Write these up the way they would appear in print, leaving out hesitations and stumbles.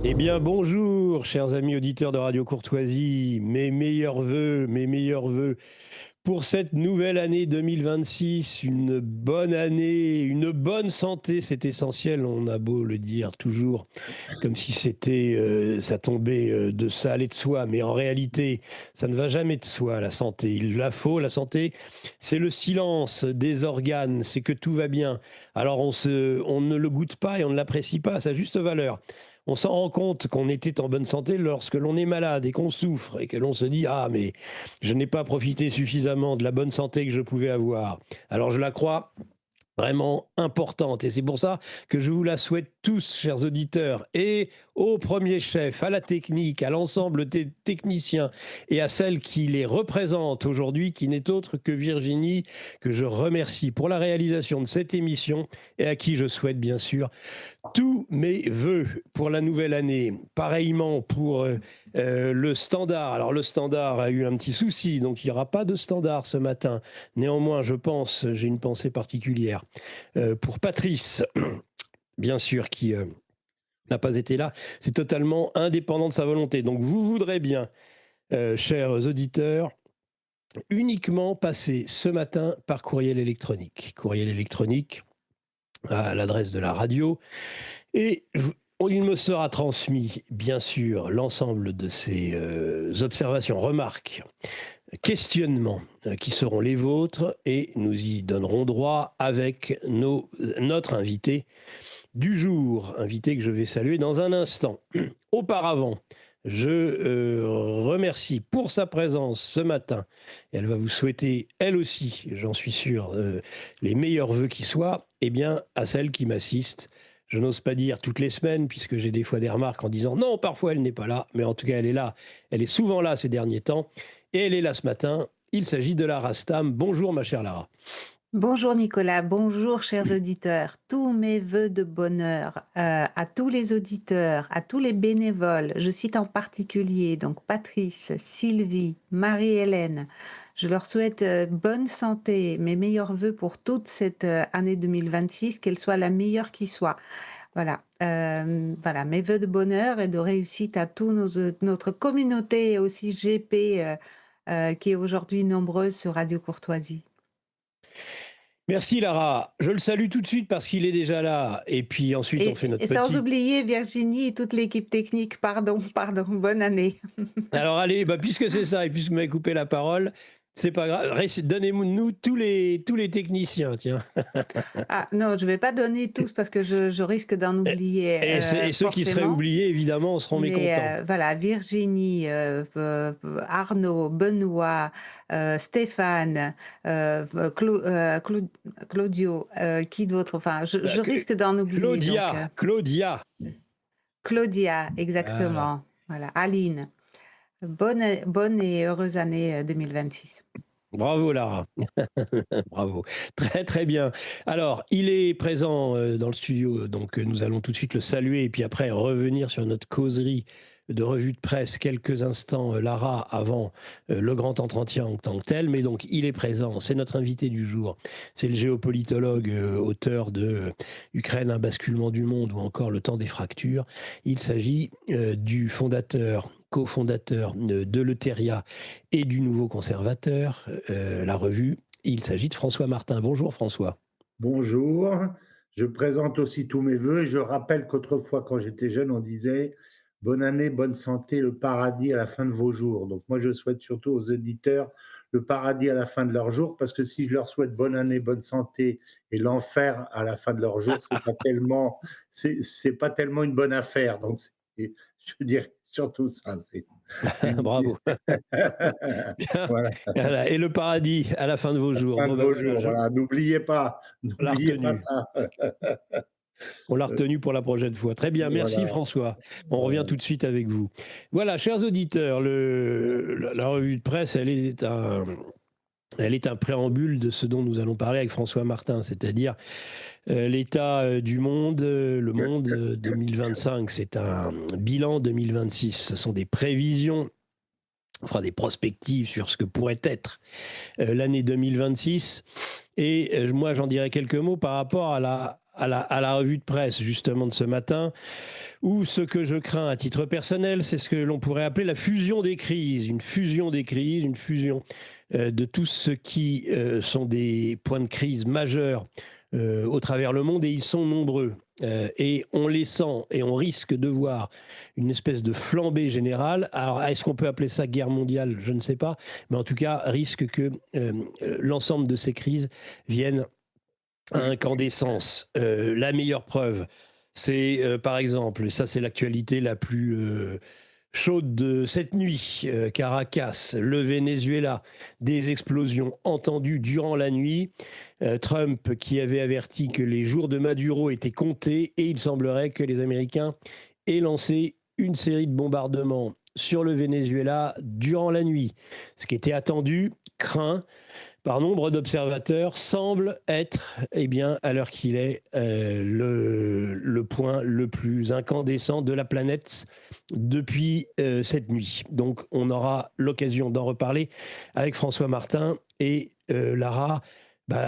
Eh bien, bonjour, chers amis auditeurs de Radio Courtoisie. Mes meilleurs vœux pour cette nouvelle année 2026. Une bonne année, une bonne santé, c'est essentiel. On a beau le dire toujours comme si ça tombait ça allait de soi. Mais en réalité, ça ne va jamais de soi, la santé. Il la faut, la santé. C'est le silence des organes, c'est que tout va bien. Alors on ne le goûte pas et on ne l'apprécie pas à sa juste valeur. On s'en rend compte qu'on était en bonne santé lorsque l'on est malade et qu'on souffre et que l'on se dit ah mais je n'ai pas profité suffisamment de la bonne santé que je pouvais avoir. Alors je la crois vraiment importante. Et c'est pour ça que je vous la souhaite tous, chers auditeurs, et au premier chef, à la technique, à l'ensemble des techniciens et à celle qui les représente aujourd'hui, qui n'est autre que Virginie, que je remercie pour la réalisation de cette émission et à qui je souhaite bien sûr tous mes voeux pour la nouvelle année. Pareillement pour le standard. Alors le standard a eu un petit souci, donc il n'y aura pas de standard ce matin. Néanmoins, j'ai une pensée particulière pour Patrice, bien sûr, qui n'a pas été là. C'est totalement indépendant de sa volonté. Donc vous voudrez bien, chers auditeurs, uniquement passer ce matin par courriel électronique. Courriel électronique à l'adresse de la radio. Et il me sera transmis, bien sûr, l'ensemble de ces observations, remarques, questionnements qui seront les vôtres et nous y donnerons droit avec notre invité du jour, invité que je vais saluer dans un instant. Auparavant, je remercie pour sa présence ce matin. Et elle va vous souhaiter, elle aussi, j'en suis sûr, les meilleurs vœux qui soient, eh bien, à celle qui m'assiste. Je n'ose pas dire toutes les semaines, puisque j'ai des fois des remarques en disant non, parfois elle n'est pas là, mais en tout cas elle est là. Elle est souvent là ces derniers temps, et elle est là ce matin. Il s'agit de Lara Stam. Bonjour ma chère Lara. Bonjour Nicolas, bonjour chers auditeurs. Tous mes vœux de bonheur à tous les auditeurs, à tous les bénévoles. Je cite en particulier donc Patrice, Sylvie, Marie-Hélène. Je leur souhaite bonne santé, mes meilleurs vœux pour toute cette année 2026, qu'elle soit la meilleure qui soit. Voilà, mes vœux de bonheur et de réussite à notre communauté et aussi GP qui est aujourd'hui nombreuse sur Radio Courtoisie. Merci Lara. Je le salue tout de suite parce qu'il est déjà là. Et puis ensuite, on fait notre Et sans petit. oublier Virginie et toute l'équipe technique, pardon, bonne année. Alors allez, puisque c'est ça, et puisque vous m'avez coupé la parole, c'est pas grave. Donnez-nous tous les techniciens, tiens. Ah non, je vais pas donner tous parce que je risque d'en Et, oublier et ceux qui seraient forcément. oubliés, évidemment, seront mécontents. Mais voilà, Virginie, Arnaud, Benoît, Stéphane, Claudio, qui d'autre? Enfin, je risque d'en oublier. Donc, Claudia. Claudia, Voilà. exactement. Voilà, Aline. Bonne et heureuse année 2026. Bravo Lara. Bravo. Très très bien. Alors, il est présent dans le studio, donc nous allons tout de suite le saluer et puis après revenir sur notre causerie de revue de presse quelques instants, Lara, avant le grand entretien en tant que tel. Mais donc, il est présent, c'est notre invité du jour. C'est le géopolitologue, auteur de Ukraine, un basculement du monde ou encore Le temps des fractures. Il s'agit du fondateur cofondateur de l'Euteria et du Nouveau Conservateur, la revue. Il s'agit de François Martin. Bonjour François. Bonjour, je présente aussi tous mes voeux et je rappelle qu'autrefois, quand j'étais jeune, on disait bonne année, bonne santé, le paradis à la fin de vos jours. Donc moi, je souhaite surtout aux éditeurs le paradis à la fin de leurs jours, parce que si je leur souhaite bonne année, bonne santé et l'enfer à la fin de leurs jours, c'est pas tellement une bonne affaire. Donc je dirais surtout ça. Une- Bravo. voilà, Voilà. Et le paradis à la fin de vos jours. fin Bon de ben vos voilà, jours. Voilà, on l'a n'oubliez pas retenu. ça. On l'a retenu pour la prochaine fois. Très bien, merci Voilà. François. On revient tout de suite avec vous. Voilà, chers auditeurs, la revue de presse, elle est un préambule de ce dont nous allons parler avec François Martin, c'est-à-dire l'état du monde, le monde 2025. C'est un bilan 2026. Ce sont des prévisions. On fera des prospectives sur ce que pourrait être l'année 2026. Et moi, j'en dirais quelques mots par rapport à la revue de presse justement de ce matin, où ce que je crains à titre personnel, c'est ce que l'on pourrait appeler la fusion des crises, une fusion des crises, une fusion de tout ce qui sont des points de crise majeurs au travers le monde, et ils sont nombreux. Et on les sent et on risque de voir une espèce de flambée générale. Alors, est-ce qu'on peut appeler ça guerre mondiale? Je ne sais pas. Mais en tout cas, risque que l'ensemble de ces crises viennent à incandescence. La meilleure preuve, c'est par exemple, ça c'est l'actualité la plus chaude de cette nuit, Caracas, le Venezuela, des explosions entendues durant la nuit. Trump qui avait averti que les jours de Maduro étaient comptés, et il semblerait que les Américains aient lancé une série de bombardements sur le Venezuela durant la nuit. Ce qui était attendu, craint par nombre d'observateurs, semble être, eh bien, à l'heure qu'il est, le point le plus incandescent de la planète depuis cette nuit. Donc, on aura l'occasion d'en reparler avec François Martin et Lara.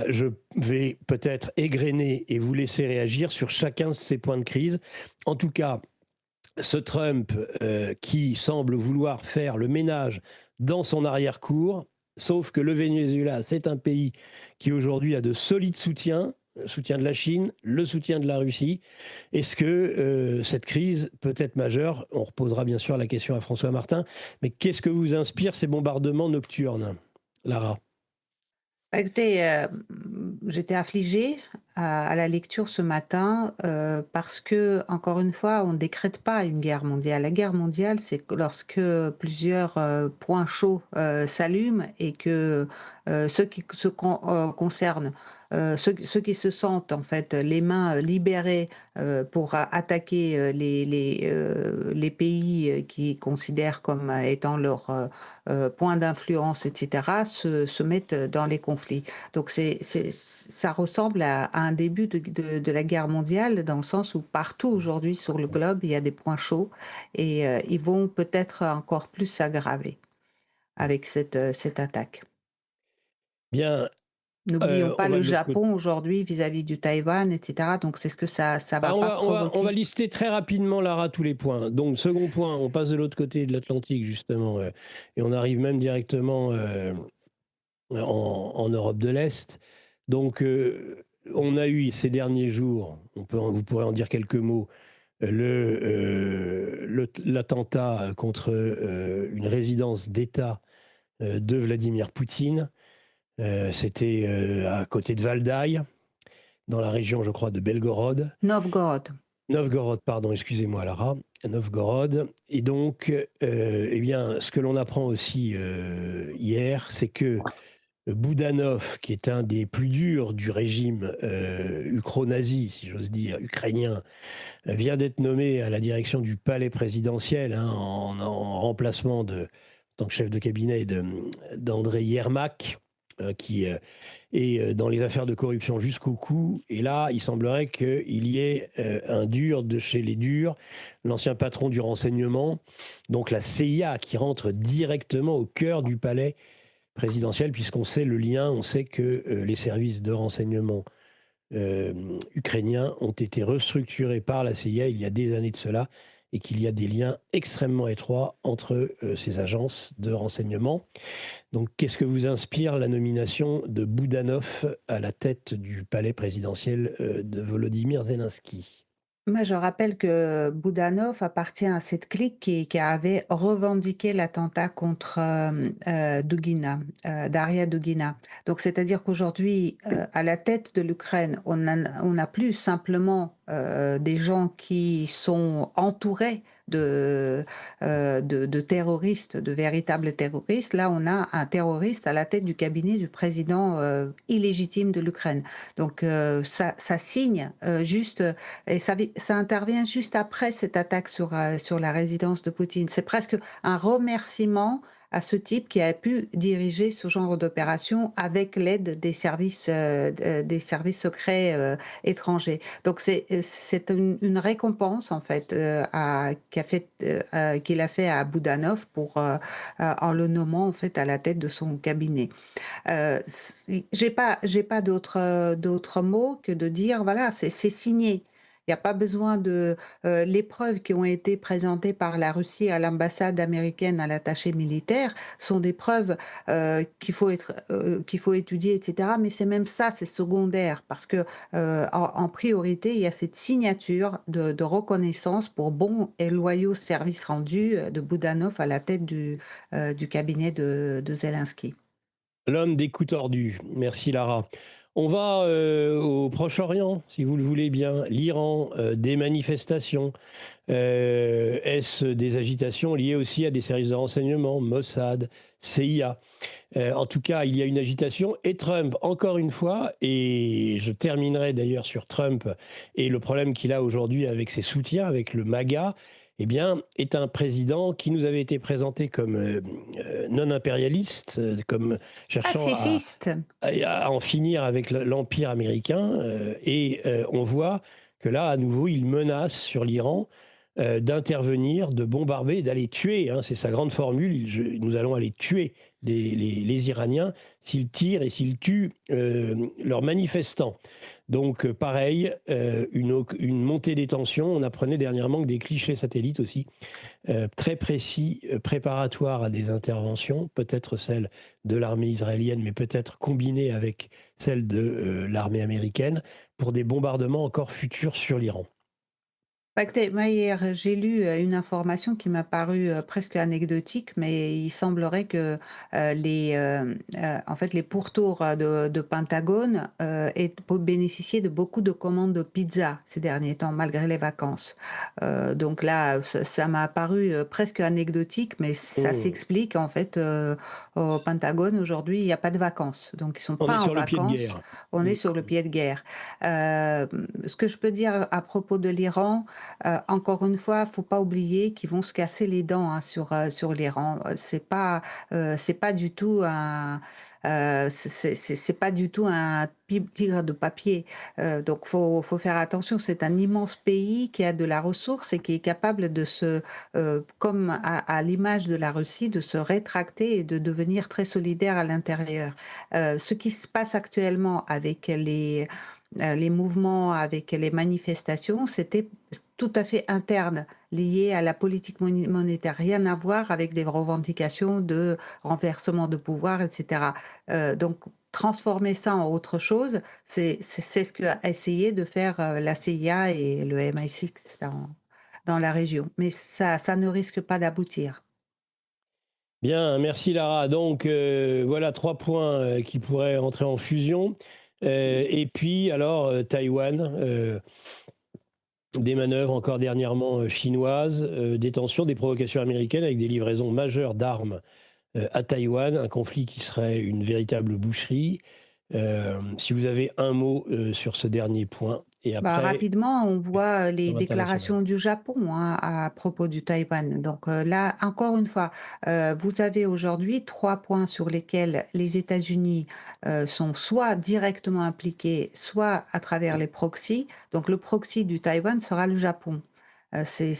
Je vais peut-être égrener et vous laisser réagir sur chacun de ces points de crise. En tout cas, ce Trump qui semble vouloir faire le ménage dans son arrière-cour. Sauf que le Venezuela, c'est un pays qui aujourd'hui a de solides soutiens, le soutien de la Chine, le soutien de la Russie. Est-ce que cette crise peut être majeure? On reposera bien sûr la question à François Martin. Mais qu'est-ce que vous inspirent ces bombardements nocturnes, Lara? Écoutez, j'étais affligée à la lecture ce matin parce que, encore une fois, on ne décrète pas une guerre mondiale. La guerre mondiale, c'est lorsque plusieurs points chauds s'allument et que ceux qui concernent, ceux qui se sentent en fait les mains libérées pour attaquer les pays qu'ils considèrent comme étant leur point d'influence, etc., se mettent dans les conflits. Donc ça ressemble à un début de la guerre mondiale, dans le sens où partout aujourd'hui sur le globe, il y a des points chauds, et ils vont peut-être encore plus s'aggraver avec cette attaque. Bien, N'oublions pas on va le de l'autre côté. Japon aujourd'hui vis-à-vis du Taïwan, etc. Donc c'est ce que ça va pas On va provoquer. lister très rapidement, Lara, tous les points. Donc, second point, on passe de l'autre côté de l'Atlantique, justement, et on arrive même directement en Europe de l'Est. Donc, on a eu ces derniers jours, vous pourrez en dire quelques mots, l'attentat contre une résidence d'État de Vladimir Poutine. C'était à côté de Valdaï, dans la région, je crois, de Belgorod. Novgorod. Novgorod, pardon, excusez-moi, Lara. Novgorod. Et donc, eh bien, ce que l'on apprend aussi hier, c'est que Boudanov, qui est un des plus durs du régime ukro-nazi, si j'ose dire, ukrainien, vient d'être nommé à la direction du palais présidentiel, en remplacement en tant que chef de cabinet d'André Yermak, qui est dans les affaires de corruption jusqu'au cou. Et là, il semblerait qu'il y ait un dur de chez les durs, l'ancien patron du renseignement, donc la CIA, qui rentre directement au cœur du palais présidentielle, puisqu'on sait le lien, on sait que les services de renseignement ukrainiens ont été restructurés par la CIA il y a des années de cela, et qu'il y a des liens extrêmement étroits entre ces agences de renseignement. Donc, qu'est-ce que vous inspire la nomination de Boudanov à la tête du palais présidentiel de Volodymyr Zelensky? Moi, je rappelle que Boudanov appartient à cette clique qui avait revendiqué l'attentat contre Dugina, Daria Dugina. Donc, c'est-à-dire qu'aujourd'hui, à la tête de l'Ukraine, on n'a plus simplement des gens qui sont entourés de terroristes, de véritables terroristes. Là, on a un terroriste à la tête du cabinet du président illégitime de l'Ukraine. Donc, ça signe juste, et ça intervient juste après cette attaque sur la résidence de Poutine. C'est presque un remerciement à ce type qui a pu diriger ce genre d'opération avec l'aide des services secrets étrangers. Donc c'est une récompense en fait qu'il a fait à Boudanov en le nommant en fait à la tête de son cabinet. J'ai pas d'autres mots que de dire voilà, c'est signé. Il y a pas besoin de les preuves qui ont été présentées par la Russie à l'ambassade américaine, à l'attaché militaire, sont des preuves qu'il faut étudier, etc. Mais c'est même ça, c'est secondaire parce que en priorité, il y a cette signature de reconnaissance pour bons et loyaux services rendus de Boudanov à la tête du cabinet de Zelensky. L'homme des coups tordus. Merci Lara. On va au Proche-Orient, si vous le voulez bien. L'Iran, des manifestations. Est-ce des agitations liées aussi à des services de renseignement, Mossad, CIA? En tout cas, il y a une agitation. Et Trump, encore une fois, et je terminerai d'ailleurs sur Trump et le problème qu'il a aujourd'hui avec ses soutiens, avec le MAGA, eh bien, est un président qui nous avait été présenté comme non-impérialiste, comme cherchant Pacifiste. à en finir avec l'empire américain. On voit que là, à nouveau, il menace sur l'Iran d'intervenir, de bombarder, d'aller tuer. Hein, c'est sa grande formule. Nous allons aller tuer les Iraniens s'ils tirent et s'ils tuent leurs manifestants. Donc, pareil, une montée des tensions. On apprenait dernièrement que des clichés satellites aussi, très précis, préparatoires à des interventions, peut-être celles de l'armée israélienne, mais peut-être combinées avec celles de l'armée américaine, pour des bombardements encore futurs sur l'Iran. Bah, écoutez, moi hier, j'ai lu une information qui m'a paru presque anecdotique, mais il semblerait que en fait, les pourtours de Pentagone aient bénéficié de beaucoup de commandes de pizza ces derniers temps, malgré les vacances. Donc là, ça m'a paru presque anecdotique, mais ça Mmh. s'explique en fait. Au Pentagone aujourd'hui, il n'y a pas de vacances, donc ils sont On est pas en sur le pied de vacances. guerre. On est Mmh. sur le pied de guerre. Ce que je peux dire à propos de l'Iran. Encore une fois, faut pas oublier qu'ils vont se casser les dents, hein, sur l'Iran. C'est pas du tout un, c'est pas du tout un tigre de papier. Donc faut faire attention. C'est un immense pays qui a de la ressource et qui est capable de comme à l'image de la Russie, de se rétracter et de devenir très solidaire à l'intérieur. Ce qui se passe actuellement avec les mouvements, avec les manifestations, c'était tout à fait interne, lié à la politique monétaire, rien à voir avec des revendications de renversement de pouvoir, etc. Donc, transformer ça en autre chose, c'est ce qu'a essayé de faire la CIA et le MI6 dans la région. Mais ça ne risque pas d'aboutir. Bien, merci Lara. Donc voilà 3 points qui pourraient entrer en fusion. Et puis alors Taïwan, des manœuvres encore dernièrement chinoises, des tensions, des provocations américaines avec des livraisons majeures d'armes à Taïwan, un conflit qui serait une véritable boucherie. Si vous avez un mot sur ce dernier point, et Bah, après, rapidement, on voit les sur l'international. déclarations du Japon, hein, à propos du Taïwan. Donc là, encore une fois, vous avez aujourd'hui 3 points sur lesquels les États-Unis sont soit directement impliqués, soit à travers les proxys. Donc le proxy du Taïwan sera le Japon. C'est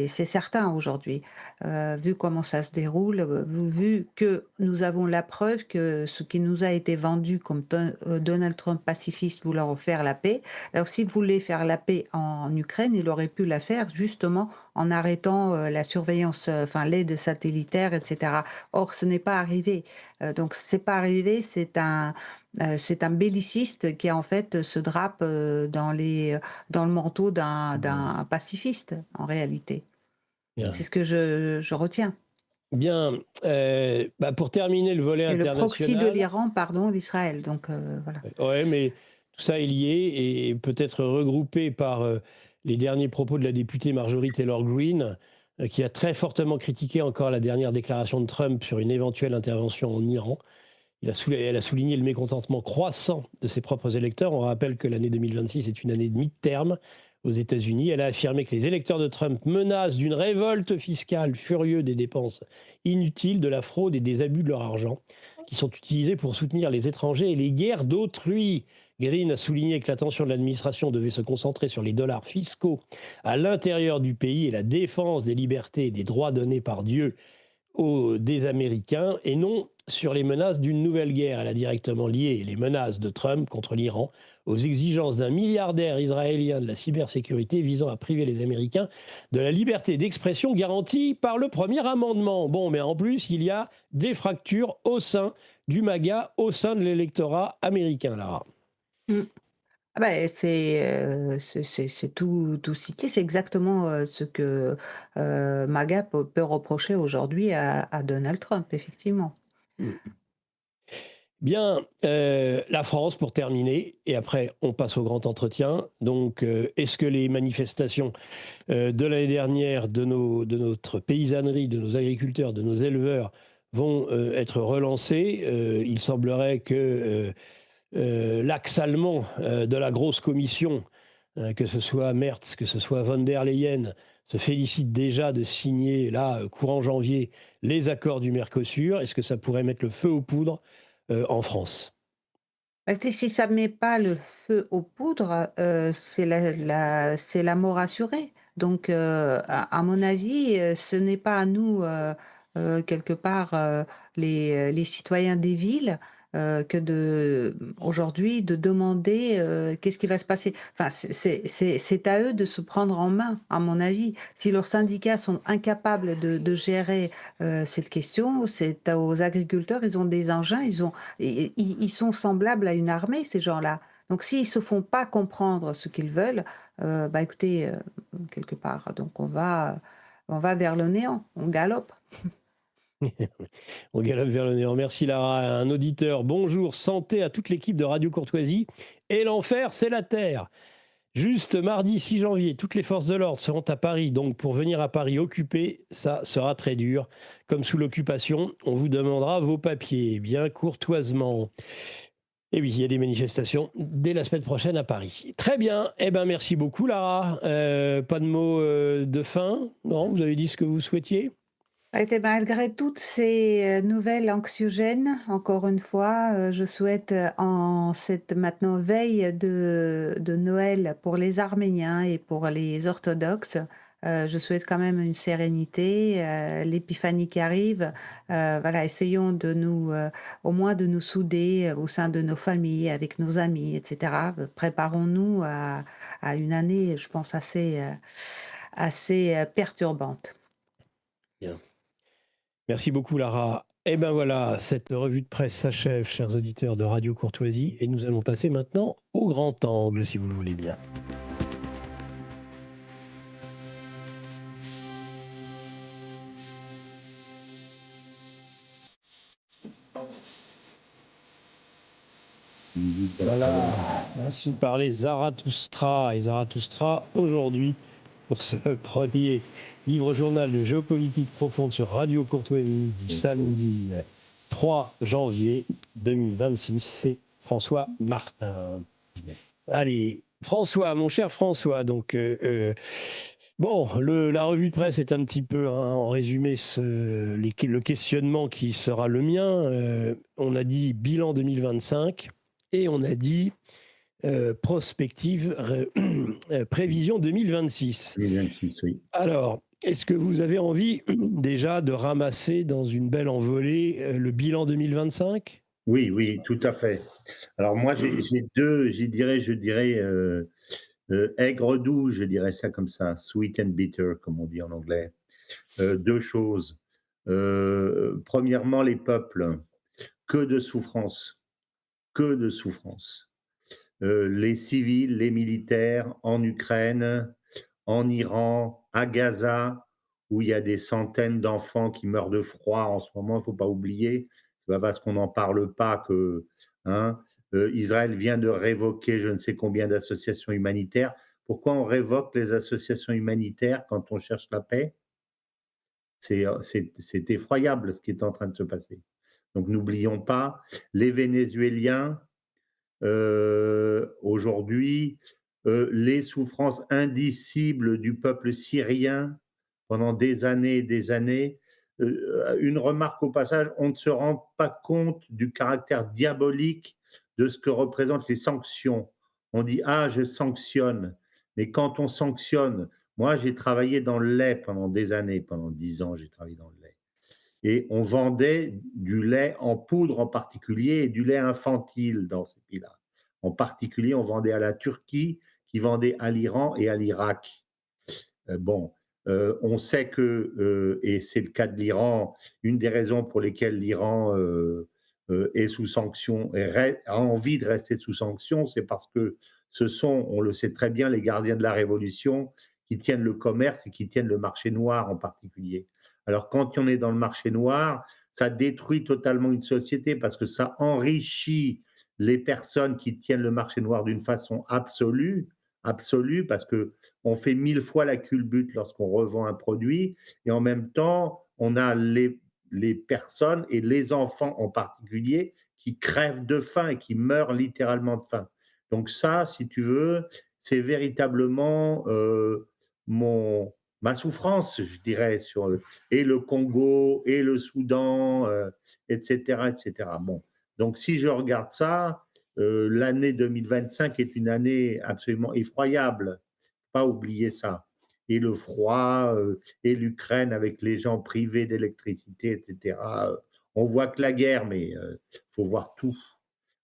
certain aujourd'hui, vu comment ça se déroule, vu que nous avons la preuve que ce qui nous a été vendu comme Donald Trump pacifiste voulant faire la paix. Alors s'il voulait faire la paix en Ukraine, il aurait pu la faire justement en arrêtant la surveillance, enfin l'aide satellitaire, etc. Or, ce n'est pas arrivé. Donc c'est pas arrivé, c'est un belliciste qui en fait se drape dans le manteau d'un pacifiste, en réalité. C'est Bien. ce que je retiens. Bien. Bah, pour terminer le volet Et le proxy de international, l'Iran, pardon, d'Israël. Donc voilà. ouais, mais tout ça est lié et peut-être regroupé par les derniers propos de la députée Marjorie Taylor Greene, qui a très fortement critiqué encore la dernière déclaration de Trump sur une éventuelle intervention en Iran. Elle a souligné le mécontentement croissant de ses propres électeurs. On rappelle que l'année 2026 est une année de mi-terme aux États-Unis. Elle a affirmé que les électeurs de Trump menacent d'une révolte fiscale, furieux des dépenses inutiles, de la fraude et des abus de leur argent, qui sont utilisés pour soutenir les étrangers et les guerres d'autrui. Green a souligné que l'attention de l'administration devait se concentrer sur les dollars fiscaux à l'intérieur du pays et la défense des libertés et des droits donnés par Dieu des Américains et non sur les menaces d'une nouvelle guerre. Elle a directement lié les menaces de Trump contre l'Iran aux exigences d'un milliardaire israélien de la cybersécurité visant à priver les Américains de la liberté d'expression garantie par le premier amendement. Bon, mais en plus, il y a des fractures au sein du MAGA, au sein de l'électorat américain, Lara. Mmh. Ah bah, c'est tout cité. C'est exactement, ce que, MAGA peut reprocher aujourd'hui à Donald Trump, effectivement. Bien, la France pour terminer, et après on passe au grand entretien. Donc, est-ce que les manifestations de l'année dernière de notre paysannerie, de nos agriculteurs, de nos éleveurs vont être relancées? Il semblerait que l'axe allemand de la grosse commission, que ce soit Merz, que ce soit von der Leyen, se félicite déjà de signer, là, courant janvier, les accords du Mercosur. Est-ce que ça pourrait mettre le feu aux poudres en France? Bah, écoutez, si ça met pas le feu aux poudres, c'est la mort assurée. Donc, à mon avis, ce n'est pas à nous, quelque part, les citoyens des villes, que aujourd'hui de demander, qu'est-ce qui va se passer? Enfin, c'est à eux de se prendre en main, à mon avis. Si leurs syndicats sont incapables de gérer, cette question, c'est aux agriculteurs, ils ont des engins, et ils sont semblables à une armée, ces gens-là. Donc s'ils se font pas comprendre ce qu'ils veulent, bah, écoutez, quelque part, donc on va vers le néant, on galope. On galope vers le néant. Merci Lara. Un auditeur, bonjour, santé à toute l'équipe de Radio Courtoisie. Et l'enfer, c'est la terre. Juste mardi 6 janvier, toutes les forces de l'ordre seront à Paris. Donc pour venir à Paris occuper, ça sera très dur. Comme sous l'occupation, on vous demandera vos papiers, bien courtoisement. Et oui, il y a des manifestations dès la semaine prochaine à Paris. Très bien. Eh ben merci beaucoup Lara. Pas de mots de fin? Non, vous avez dit ce que vous souhaitiez? Et malgré toutes ces, nouvelles anxiogènes, encore une fois, je souhaite, en cette maintenant veille de Noël pour les Arméniens et pour les orthodoxes, je souhaite quand même une sérénité, l'épiphanie qui arrive. Voilà, essayons au moins de nous souder, au sein de nos familles, avec nos amis et cetera. Préparons-nous à une année, je pense assez, perturbante. Bien. Merci beaucoup Lara. Et ben voilà, cette revue de presse s'achève, chers auditeurs de Radio Courtoisie, et nous allons passer maintenant au grand angle, si vous le voulez bien. Voilà, ainsi parlait Zarathustra. Et Zarathustra, aujourd'hui, pour ce premier livre-journal de géopolitique profonde sur Radio Courtoisie du samedi 3 janvier 2026, c'est François Martin. Allez, François, mon cher François, donc bon, la revue de presse est un petit peu, hein, en résumé, le questionnement qui sera le mien. On a dit bilan 2025 et on a dit prospective, prévision 2026. 2026, oui. Alors, est-ce que vous avez envie déjà de ramasser dans une belle envolée le bilan 2025? Oui, oui, tout à fait. Alors moi, j'ai deux, je dirais, aigre doux, je dirais ça comme ça, sweet and bitter, comme on dit en anglais. Deux choses. Premièrement, les peuples, que de souffrance, que de souffrance. Les civils, les militaires en Ukraine, en Iran, à Gaza, où il y a des centaines d'enfants qui meurent de froid en ce moment, il ne faut pas oublier. C'est pas parce qu'on n'en parle pas que, hein, Israël vient de révoquer je ne sais combien d'associations humanitaires. Pourquoi on révoque les associations humanitaires quand on cherche la paix? C'est effroyable ce qui est en train de se passer. Donc n'oublions pas les Vénézuéliens, aujourd'hui, les souffrances indicibles du peuple syrien pendant des années et des années. Une remarque au passage, on ne se rend pas compte du caractère diabolique de ce que représentent les sanctions. On dit: «Ah, je sanctionne», mais quand on sanctionne, moi j'ai travaillé dans le lait pendant des années, pendant 10 ans, j'ai travaillé dans le lait et on vendait du lait en poudre en particulier et du lait infantile dans ces pays-là. En particulier, on vendait à la Turquie, qui vendait à l'Iran et à l'Irak. Bon, on sait que, et c'est le cas de l'Iran, une des raisons pour lesquelles l'Iran est sous sanction et a envie de rester sous sanction, c'est parce que ce sont, on le sait très bien, les gardiens de la révolution qui tiennent le commerce et qui tiennent le marché noir en particulier. Alors quand on est dans le marché noir, ça détruit totalement une société parce que ça enrichit les personnes qui tiennent le marché noir d'une façon absolue, absolue, parce que on fait 1000 fois la culbute lorsqu'on revend un produit et en même temps, on a les personnes et les enfants en particulier qui crèvent de faim et qui meurent littéralement de faim. Donc ça, si tu veux, c'est véritablement mon, ma souffrance, je dirais, sur et le Congo et le Soudan, etc., etc. Bon, donc si je regarde ça, l'année 2025 est une année absolument effroyable, pas oublier ça. Et le froid, et l'Ukraine avec les gens privés d'électricité, etc. On voit que la guerre, mais il faut voir tout.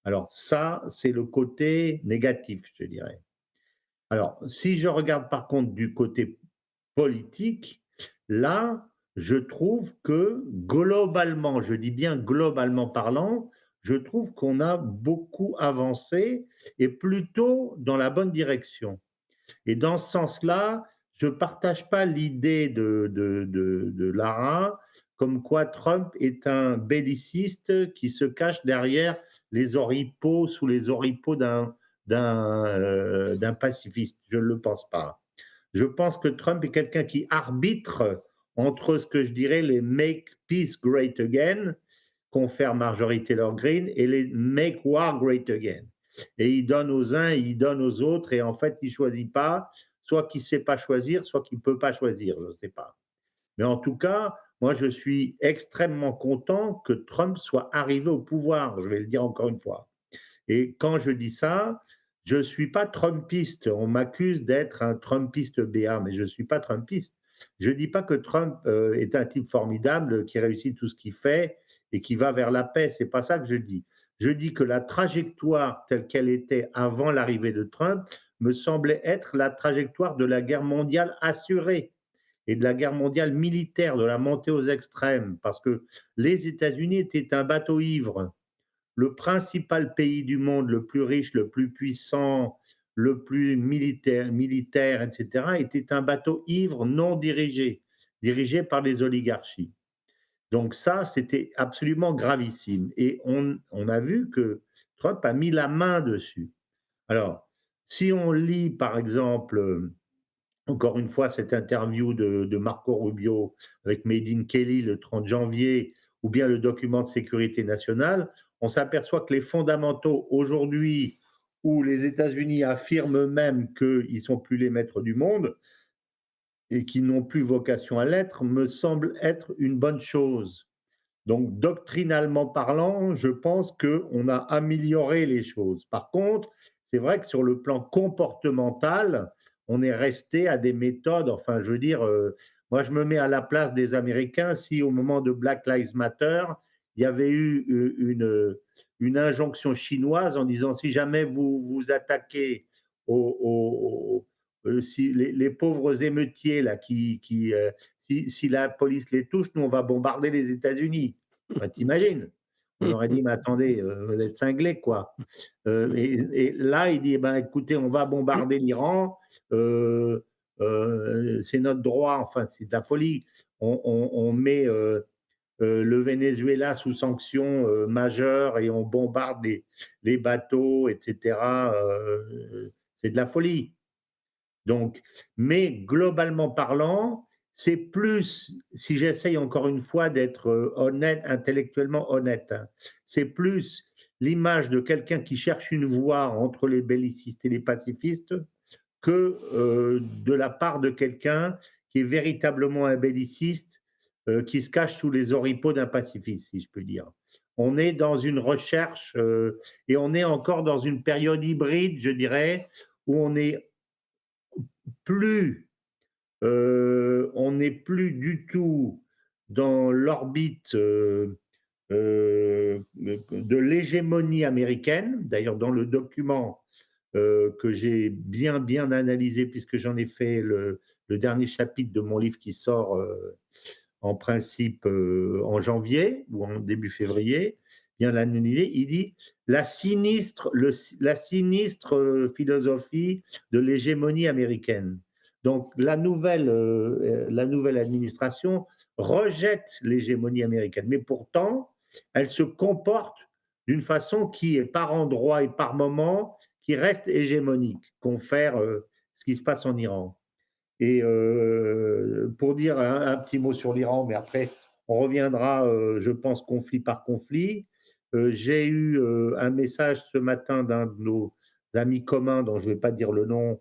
Alors ça, c'est le côté négatif, je dirais. Alors, si je regarde par contre du côté politique, là, je trouve que globalement, je dis bien globalement parlant, je trouve qu'on a beaucoup avancé et plutôt dans la bonne direction. Et dans ce sens-là, je ne partage pas l'idée de Lara, comme quoi Trump est un belliciste qui se cache derrière les oripeaux, sous les oripeaux d'un pacifiste. Je ne le pense pas. Je pense que Trump est quelqu'un qui arbitre entre ce que je dirais les Make Peace Great Again, confère Marjorie Taylor Greene, et les Make War Great Again. Et il donne aux uns, il donne aux autres, et en fait, il ne choisit pas, soit qu'il ne sait pas choisir, soit qu'il ne peut pas choisir, je ne sais pas. Mais en tout cas, moi, je suis extrêmement content que Trump soit arrivé au pouvoir, je vais le dire encore une fois. Et quand je dis ça, je ne suis pas Trumpiste. On m'accuse d'être un Trumpiste BA, mais je ne suis pas Trumpiste. Je ne dis pas que Trump est un type formidable qui réussit tout ce qu'il fait et qui va vers la paix. Ce n'est pas ça que je dis. Je dis que la trajectoire telle qu'elle était avant l'arrivée de Trump me semblait être la trajectoire de la guerre mondiale assurée et de la guerre mondiale militaire, de la montée aux extrêmes, parce que les États-Unis étaient un bateau ivre. Le principal pays du monde, le plus riche, le plus puissant, le plus militaire, etc., était un bateau ivre non dirigé, dirigé par les oligarchies. Donc ça, c'était absolument gravissime. Et on a vu que Trump a mis la main dessus. Alors, si on lit, par exemple, encore une fois, cette interview de Marco Rubio avec Made in Kelly le 30 janvier, ou bien le document de sécurité nationale, on s'aperçoit que les fondamentaux aujourd'hui, où les États-Unis affirment eux-mêmes qu'ils ne sont plus les maîtres du monde et qu'ils n'ont plus vocation à l'être, me semble être une bonne chose. Donc, doctrinalement parlant, je pense qu'on a amélioré les choses. Par contre, c'est vrai que sur le plan comportemental, on est resté à des méthodes, enfin, je veux dire, moi, je me mets à la place des Américains. Si au moment de Black Lives Matter, il y avait eu une injonction chinoise en disant si jamais vous vous attaquez si les pauvres émeutiers là, si la police les touche, nous, on va bombarder les États-Unis. Bah, t'imagines? On aurait dit, mais attendez, vous êtes cinglés, quoi. Et là, il dit, eh ben, écoutez, on va bombarder l'Iran, c'est notre droit, enfin, c'est de la folie. On met le Venezuela sous sanctions majeures et on bombarde les bateaux, etc. C'est de la folie. Donc, mais globalement parlant, c'est plus, si j'essaye encore une fois d'être honnête, intellectuellement honnête, hein, c'est plus l'image de quelqu'un qui cherche une voie entre les bellicistes et les pacifistes que de la part de quelqu'un qui est véritablement un belliciste, qui se cache sous les oripeaux d'un pacifiste, si je peux dire. On est dans une recherche et on est encore dans une période hybride, je dirais, où plus, on n'est plus du tout dans l'orbite de l'hégémonie américaine. D'ailleurs, dans le document que j'ai bien analysé, puisque j'en ai fait le dernier chapitre de mon livre qui sort en principe en janvier ou en début février, bien l'analyser, il dit la sinistre philosophie de l'hégémonie américaine. Donc la nouvelle administration rejette l'hégémonie américaine, mais pourtant, elle se comporte d'une façon qui est par endroit et par moment, qui reste hégémonique, confère ce qui se passe en Iran. Et pour dire un petit mot sur l'Iran, mais après, on reviendra, je pense, conflit par conflit. J'ai eu un message ce matin d'un de nos amis communs, dont je ne vais pas dire le nom,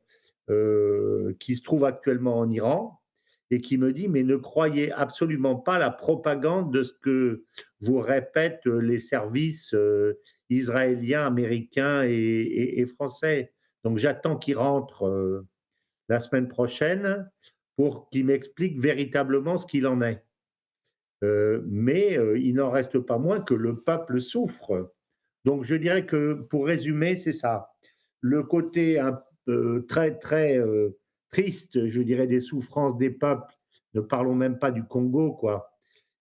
qui se trouve actuellement en Iran, et qui me dit, mais ne croyez absolument pas la propagande de ce que vous répètent les services israéliens, américains et français. Donc j'attends qu'il rentre la semaine prochaine pour qu'il m'explique véritablement ce qu'il en est. Mais il n'en reste pas moins que le peuple souffre. Donc je dirais que pour résumer, c'est ça. Le côté très triste, je dirais, des souffrances des peuples, ne parlons même pas du Congo, quoi.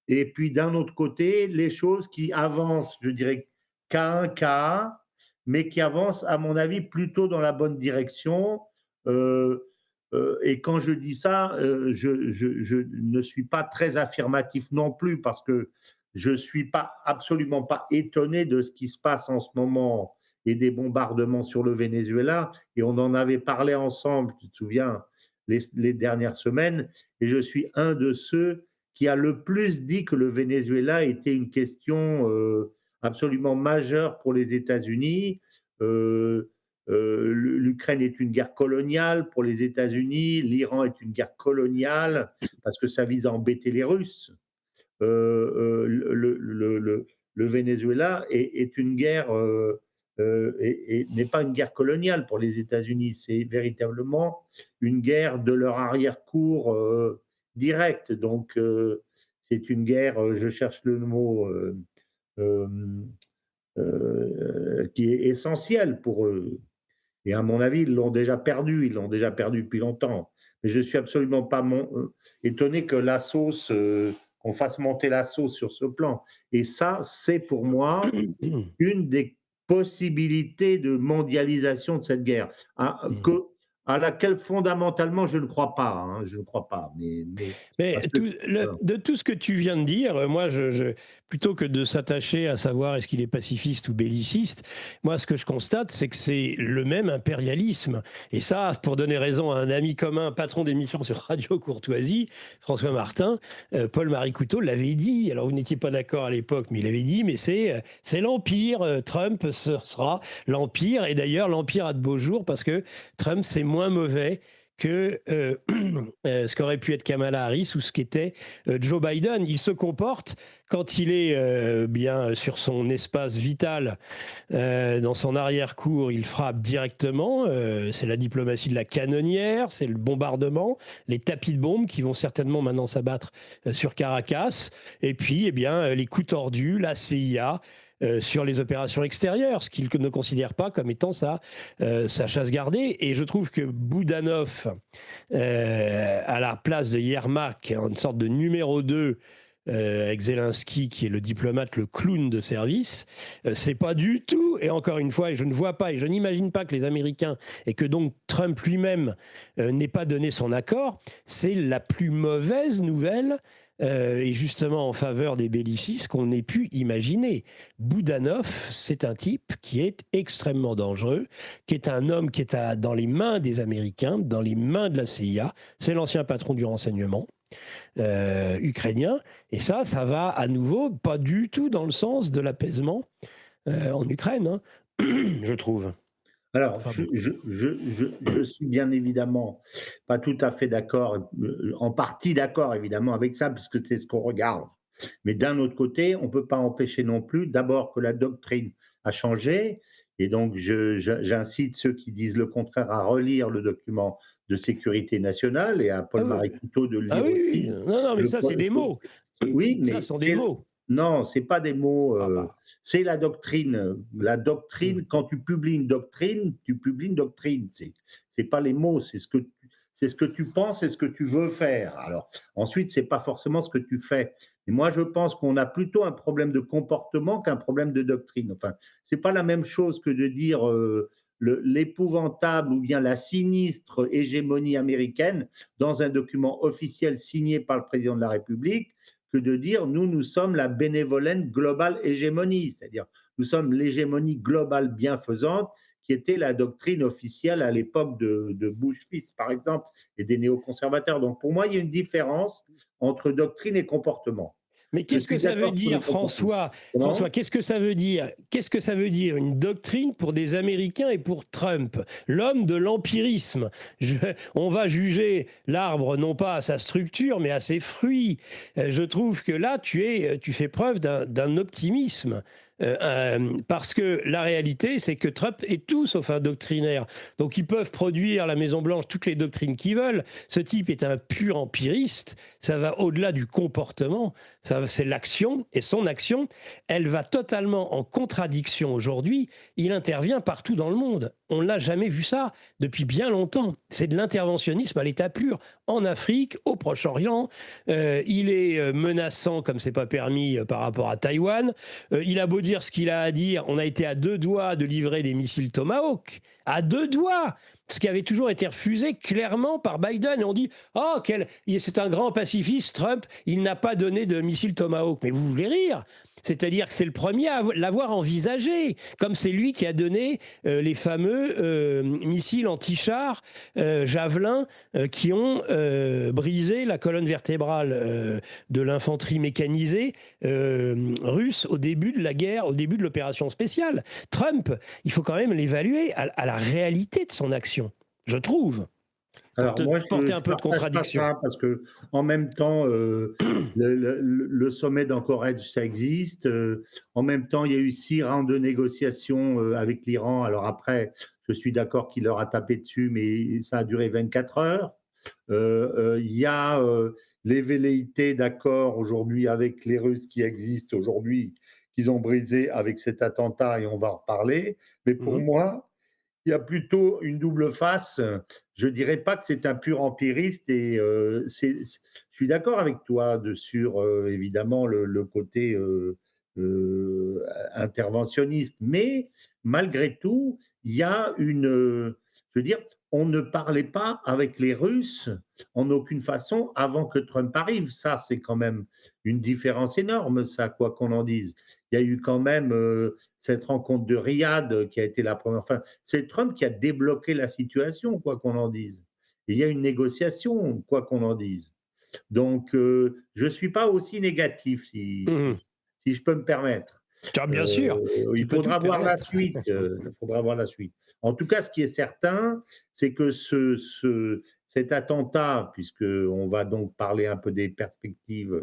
Et puis d'un autre côté, les choses qui avancent, je dirais, qu'à un cas, mais qui avancent, à mon avis, plutôt dans la bonne direction. Euh, et quand je dis ça, je ne suis pas très affirmatif non plus, parce que je ne suis pas, absolument pas étonné de ce qui se passe en ce moment et des bombardements sur le Venezuela. Et on en avait parlé ensemble, tu te souviens, les dernières semaines. Et je suis un de ceux qui a le plus dit que le Venezuela était une question absolument majeure pour les États-Unis. L'Ukraine est une guerre coloniale pour les États-Unis, l'Iran est une guerre coloniale parce que ça vise à embêter les Russes. Le Venezuela est une guerre et n'est pas une guerre coloniale pour les États-Unis, c'est véritablement une guerre de leur arrière-cour direct. Donc, c'est une guerre, je cherche le mot, euh, qui est essentielle pour eux. Et à mon avis, ils l'ont déjà perdu depuis longtemps. Mais je ne suis absolument pas étonné que la sauce, qu'on fasse monter la sauce sur ce plan. Et ça, c'est pour moi une des possibilités de mondialisation de cette guerre, à laquelle fondamentalement je ne crois pas. Hein, je ne crois pas. Mais de tout ce que tu viens de dire, moi, plutôt que de s'attacher à savoir est-ce qu'il est pacifiste ou belliciste, moi, ce que je constate, c'est que c'est le même impérialisme. Et ça, pour donner raison à un ami commun, patron d'émission sur Radio Courtoisie, François Martin, Paul-Marie Couteau l'avait dit. Alors, vous n'étiez pas d'accord à l'époque, mais il avait dit, mais c'est l'Empire. Trump sera l'Empire. Et d'ailleurs, l'Empire a de beaux jours parce que Trump, c'est moins mauvais que ce qu'aurait pu être Kamala Harris ou ce qu'était Joe Biden. Il se comporte, quand il est bien sur son espace vital, dans son arrière-cour, il frappe directement. C'est la diplomatie de la canonnière, c'est le bombardement, les tapis de bombes qui vont certainement maintenant s'abattre sur Caracas. Et puis, eh bien, les coups tordus, la CIA, sur les opérations extérieures, ce qu'il ne considère pas comme étant sa chasse gardée. Et je trouve que Boudanov, à la place de Yermak, une sorte de numéro 2, avec Zelensky, qui est le diplomate, le clown de service, c'est pas du tout, et encore une fois, et je ne vois pas, et je n'imagine pas que les Américains, et que donc Trump lui-même n'ait pas donné son accord, c'est la plus mauvaise nouvelle et justement en faveur des bellicistes qu'on ait pu imaginer. Boudanov, c'est un type qui est extrêmement dangereux, qui est un homme qui est dans les mains des Américains, dans les mains de la CIA. C'est l'ancien patron du renseignement ukrainien. Et ça va à nouveau pas du tout dans le sens de l'apaisement en Ukraine, hein, je trouve. Alors, Enfin bon. je suis bien évidemment pas tout à fait d'accord, en partie d'accord évidemment avec ça, puisque c'est ce qu'on regarde. Mais d'un autre côté, on ne peut pas empêcher non plus, d'abord que la doctrine a changé, et donc j'incite ceux qui disent le contraire à relire le document de sécurité nationale et à Ah oui, Paul-Marie Couteau de le ah lire oui, oui. aussi. Non, non, mais ça, c'est des mots. Oui, Ça mais sont des c'est mots. non, c'est pas des mots, Ah bah. c'est la doctrine. La Mmh. doctrine, quand tu publies une doctrine, tu publies une doctrine. C'est pas les mots, c'est ce que tu penses, c'est ce que tu veux faire. Alors ensuite, c'est pas forcément ce que tu fais. Et moi, je pense qu'on a plutôt un problème de comportement qu'un problème de doctrine. Enfin, c'est pas la même chose que de dire, l'épouvantable ou bien la sinistre hégémonie américaine dans un document officiel signé par le président de la République, que de dire nous, nous sommes la bénévolente globale hégémonie, c'est-à-dire nous sommes l'hégémonie globale bienfaisante qui était la doctrine officielle à l'époque de Bush fils, par exemple, et des néoconservateurs. Donc pour moi, il y a une différence entre doctrine et comportement. Mais Je qu'est-ce que suis ça veut d'accord sur le dire, comportement. François? François, Comment? qu'est-ce que ça veut dire? Qu'est-ce que ça veut dire une doctrine pour des Américains et pour Trump, l'homme de l'empirisme? On va juger l'arbre non pas à sa structure, mais à ses fruits. Je trouve que là, tu fais preuve d'un optimisme. Parce que la réalité, c'est que Trump est tout sauf un doctrinaire. Donc ils peuvent produire la Maison-Blanche toutes les doctrines qu'ils veulent. Ce type est un pur empiriste. Ça va au-delà du comportement. Ça, c'est l'action, et son action, elle va totalement en contradiction aujourd'hui. Il intervient partout dans le monde. On n'a jamais vu ça depuis bien longtemps. C'est de l'interventionnisme à l'état pur. En Afrique, au Proche-Orient, il est menaçant comme c'est pas permis par rapport à Taïwan. Il a beau dire ce qu'il a à dire, on a été à deux doigts de livrer des missiles Tomahawk. À deux doigts, ce qui avait toujours été refusé clairement par Biden. Et on dit, oh, c'est un grand pacifiste, Trump, il n'a pas donné de missile Tomahawk. Mais vous voulez rire? C'est-à-dire que c'est le premier à l'avoir envisagé, comme c'est lui qui a donné les fameux missiles anti-chars Javelin qui ont brisé la colonne vertébrale de l'infanterie mécanisée russe au début de la guerre, au début de l'opération spéciale. Trump, il faut quand même l'évaluer à la réalité de son action, je trouve, pour Alors te moi, porter je un ne peu de partage pas contradiction. ça parce que en même temps, le sommet d'Anchorage, ça existe. En même temps, il y a eu 6 rounds de négociations avec l'Iran. Alors après, je suis d'accord qu'il leur a tapé dessus, mais ça a duré 24 heures. Il y a les velléités d'accord aujourd'hui avec les Russes qui existent aujourd'hui, qu'ils ont brisé avec cet attentat, et on va en reparler. Mais pour Mhm. moi, il y a plutôt une double face. Je dirais pas que c'est un pur empiriste et je suis d'accord avec toi sur évidemment le côté interventionniste, mais malgré tout, il y a je veux dire, on ne parlait pas avec les Russes en aucune façon avant que Trump arrive. Ça, c'est quand même une différence énorme, ça, quoi qu'on en dise. Il y a eu quand même cette rencontre de Riyad qui a été la première. Enfin, c'est Trump qui a débloqué la situation, quoi qu'on en dise. Et il y a une négociation, quoi qu'on en dise. Donc, je ne suis pas aussi négatif, Mhm. si je peux me permettre. Ah, bien sûr, Il tu peux tout te faudra voir la permettre. suite. Il faudra voir la suite. En tout cas, ce qui est certain, c'est que cet attentat, puisqu'on va donc parler un peu des perspectives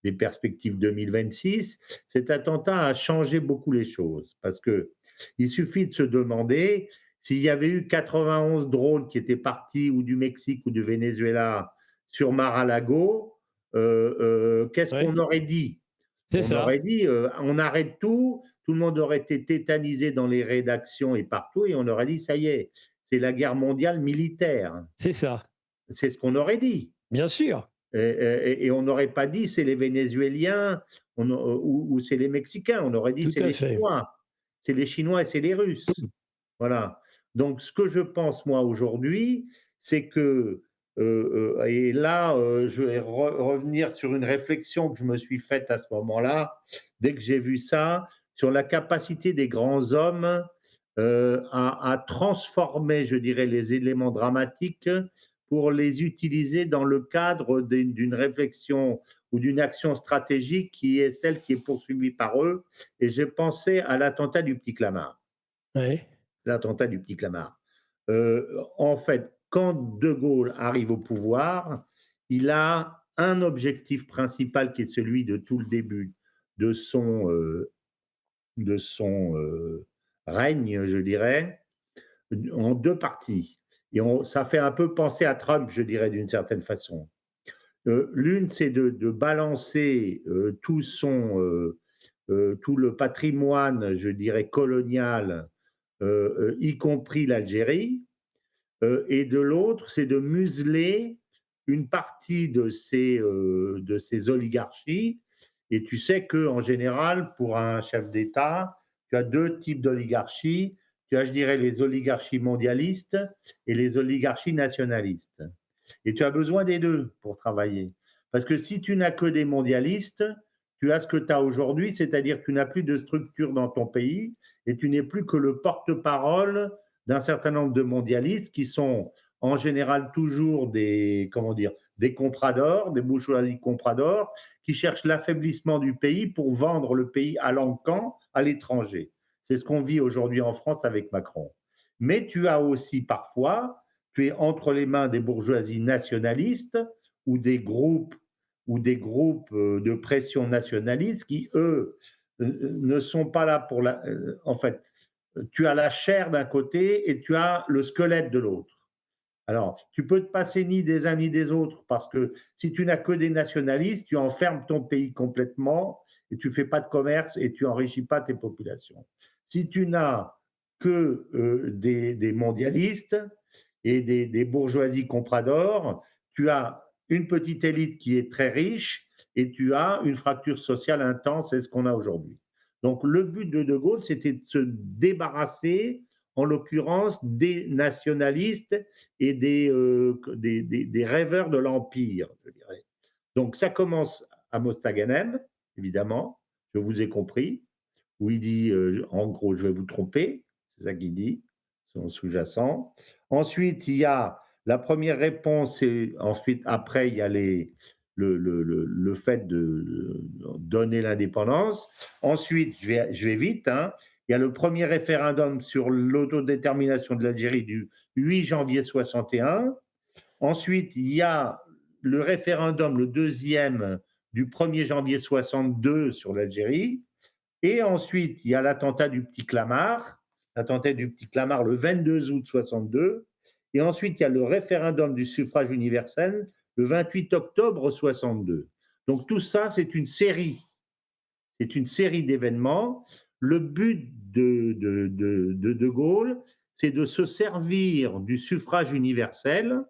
2026, cet attentat a changé beaucoup les choses. Parce que il suffit de se demander s'il y avait eu 91 drones qui étaient partis ou du Mexique ou du Venezuela sur Mar-a-Lago, qu'est-ce Ouais, qu'on aurait dit? c'est On aurait ça, dit on arrête tout le monde aurait été tétanisé dans les rédactions et partout, et on aurait dit ça y est, c'est la guerre mondiale militaire. c'est ça. C'est ce qu'on aurait dit. Bien sûr, Et on n'aurait pas dit c'est les Vénézuéliens ou c'est les Mexicains, on aurait dit tout c'est à les fait. Chinois. C'est les Chinois et c'est les Russes. Voilà. Donc ce que je pense moi aujourd'hui, c'est que, et là, je vais revenir sur une réflexion que je me suis faite à ce moment-là, dès que j'ai vu ça, sur la capacité des grands hommes à transformer, je dirais, les éléments dramatiques pour les utiliser dans le cadre d'une réflexion ou d'une action stratégique qui est celle qui est poursuivie par eux. Et j'ai pensé à l'attentat du Petit Clamart. Ouais. l'attentat du Petit Clamart. En fait, quand De Gaulle arrive au pouvoir, il a un objectif principal qui est celui de tout le début de son règne, je dirais, en deux parties. Et ça fait un peu penser à Trump, je dirais, d'une certaine façon. L'une, c'est de balancer tout le patrimoine, je dirais, colonial, y compris l'Algérie, et de l'autre, c'est de museler une partie de ces oligarchies. Et tu sais qu'en général, pour un chef d'État, tu as deux types d'oligarchies. Tu as, je dirais, les oligarchies mondialistes et les oligarchies nationalistes. Et tu as besoin des deux pour travailler. Parce que si tu n'as que des mondialistes, tu as ce que tu as aujourd'hui, c'est-à-dire que tu n'as plus de structure dans ton pays et tu n'es plus que le porte-parole d'un certain nombre de mondialistes qui sont en général toujours des compradors, des bourgeoisies compradors, qui cherchent l'affaiblissement du pays pour vendre le pays à l'encan à l'étranger. C'est ce qu'on vit aujourd'hui en France avec Macron. Mais tu as aussi parfois, tu es entre les mains des bourgeoisies nationalistes ou des groupes de pression nationalistes qui, eux, ne sont pas là pour la. En fait, tu as la chair d'un côté et tu as le squelette de l'autre. Alors, tu peux te passer ni des uns ni des autres parce que si tu n'as que des nationalistes, tu enfermes ton pays complètement et tu fais pas de commerce et tu enrichis pas tes populations. Si tu n'as que des mondialistes et des bourgeoisies compradors, tu as une petite élite qui est très riche et tu as une fracture sociale intense, c'est ce qu'on a aujourd'hui. Donc le but de Gaulle, c'était de se débarrasser, en l'occurrence, des nationalistes et des rêveurs de l'Empire, je dirais. Donc ça commence à Mostaganem, évidemment, je vous ai compris, où il dit, en gros, je vais vous tromper, c'est ça qu'il dit, son sous-jacent. Ensuite, il y a la première réponse, et ensuite, après, il y a le fait de donner l'indépendance. Ensuite, je vais vite, hein, il y a le premier référendum sur l'autodétermination de l'Algérie du 8 janvier 61. Ensuite, il y a le référendum, le deuxième, du 1er janvier 62 sur l'Algérie. Et ensuite, il y a l'attentat du Petit Clamart le 22 août 62. Et ensuite, il y a le référendum du suffrage universel le 28 octobre 62. Donc tout ça, c'est une série d'événements. Le but de Gaulle, c'est de se servir du suffrage universel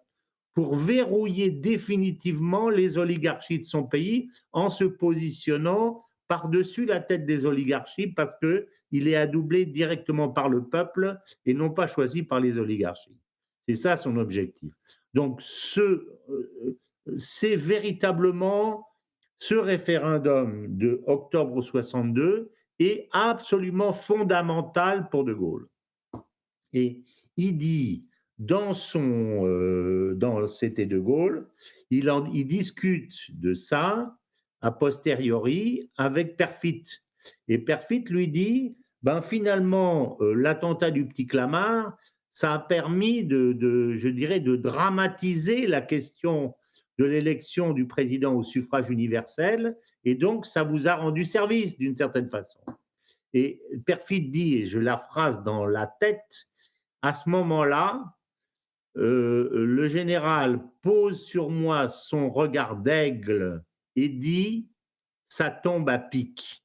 pour verrouiller définitivement les oligarchies de son pays en se positionnant par-dessus la tête des oligarchies parce qu'il est adoubé directement par le peuple et non pas choisi par les oligarchies. C'est ça son objectif. Donc c'est véritablement ce référendum de octobre 62 est absolument fondamental pour De Gaulle. Et il dit c'était De Gaulle, il discute de ça a posteriori avec Perfit. Et Perfit lui dit, ben finalement, l'attentat du Petit Clamart, ça a permis je dirais, de dramatiser la question de l'élection du président au suffrage universel, et donc ça vous a rendu service d'une certaine façon. Et Perfit dit, et je la phrase dans la tête, à ce moment-là, le général pose sur moi son regard d'aigle et dit « ça tombe à pic ».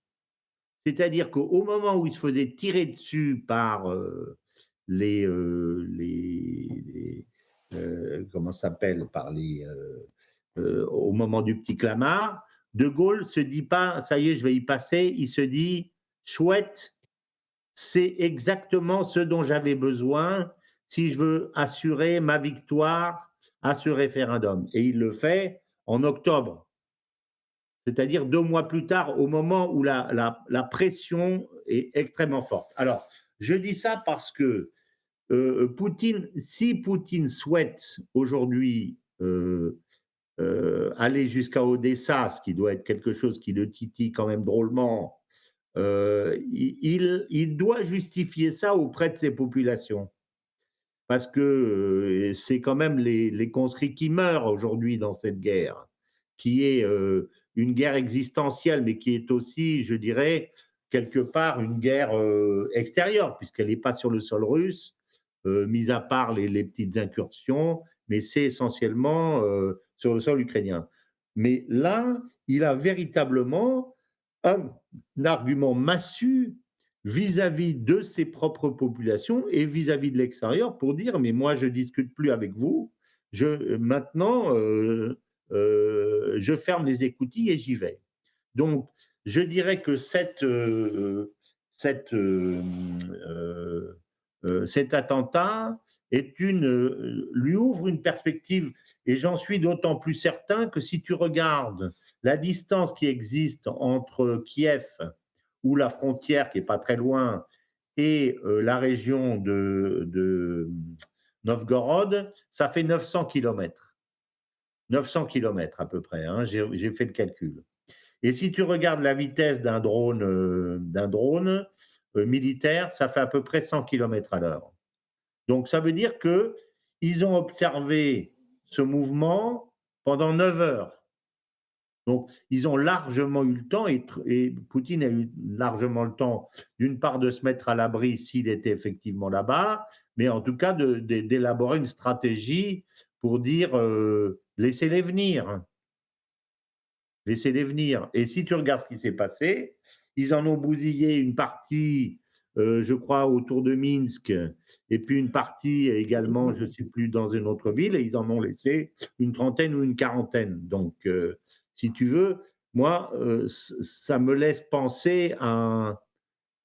C'est-à-dire qu'au moment où il se faisait tirer dessus par comment ça s'appelle, au moment du Petit Clamart, De Gaulle se dit pas « ça y est, je vais y passer », il se dit « chouette, c'est exactement ce dont j'avais besoin si je veux assurer ma victoire à ce référendum ». Et il le fait en octobre, c'est-à-dire 2 mois plus tard, au moment où la pression est extrêmement forte. Alors, je dis ça parce que si Poutine souhaite aujourd'hui aller jusqu'à Odessa, ce qui doit être quelque chose qui le titille quand même drôlement, il doit justifier ça auprès de ses populations. Parce que c'est quand même les conscrits qui meurent aujourd'hui dans cette guerre, qui est une guerre existentielle, mais qui est aussi, je dirais, quelque part une guerre extérieure, puisqu'elle n'est pas sur le sol russe, mis à part les petites incursions, mais c'est essentiellement sur le sol ukrainien. Mais là, il a véritablement un argument massu vis-à-vis de ses propres populations et vis-à-vis de l'extérieur pour dire mais moi je discute plus avec vous, maintenant je ferme les écoutilles et j'y vais. Donc je dirais que cet attentat lui ouvre une perspective et j'en suis d'autant plus certain que si tu regardes la distance qui existe entre Kiev ou la frontière qui est pas très loin et la région de Novgorod, ça fait 900 kilomètres. 900 kilomètres à peu près, hein, j'ai fait le calcul. Et si tu regardes la vitesse d'un drone militaire, ça fait à peu près 100 kilomètres à l'heure. Donc ça veut dire qu'ils ont observé ce mouvement pendant 9 heures. Donc, ils ont largement eu le temps, et Poutine a eu largement le temps, d'une part, de se mettre à l'abri s'il était effectivement là-bas, mais en tout cas d'élaborer une stratégie pour dire laissez-les venir. Laissez-les venir. Et si tu regardes ce qui s'est passé, ils en ont bousillé une partie, je crois, autour de Minsk, et puis une partie également, je ne sais plus, dans une autre ville, et ils en ont laissé une trentaine ou une quarantaine. Donc, si tu veux, moi, ça me laisse penser à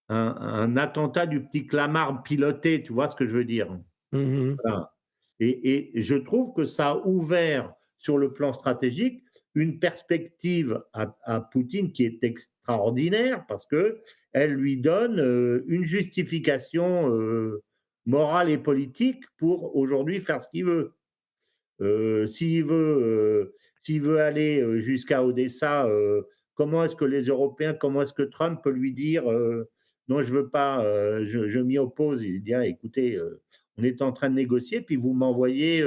un attentat du petit Clamart piloté, tu vois ce que je veux dire? Voilà. Et je trouve que ça a ouvert, sur le plan stratégique, une perspective à Poutine qui est extraordinaire parce qu'elle lui donne une justification morale et politique pour aujourd'hui faire ce qu'il veut. S'il veut aller jusqu'à Odessa, comment est-ce que les Européens, comment est-ce que Trump peut lui dire non, je veux pas, je m'y oppose. Il dit ah, écoutez, on est en train de négocier, puis vous m'envoyez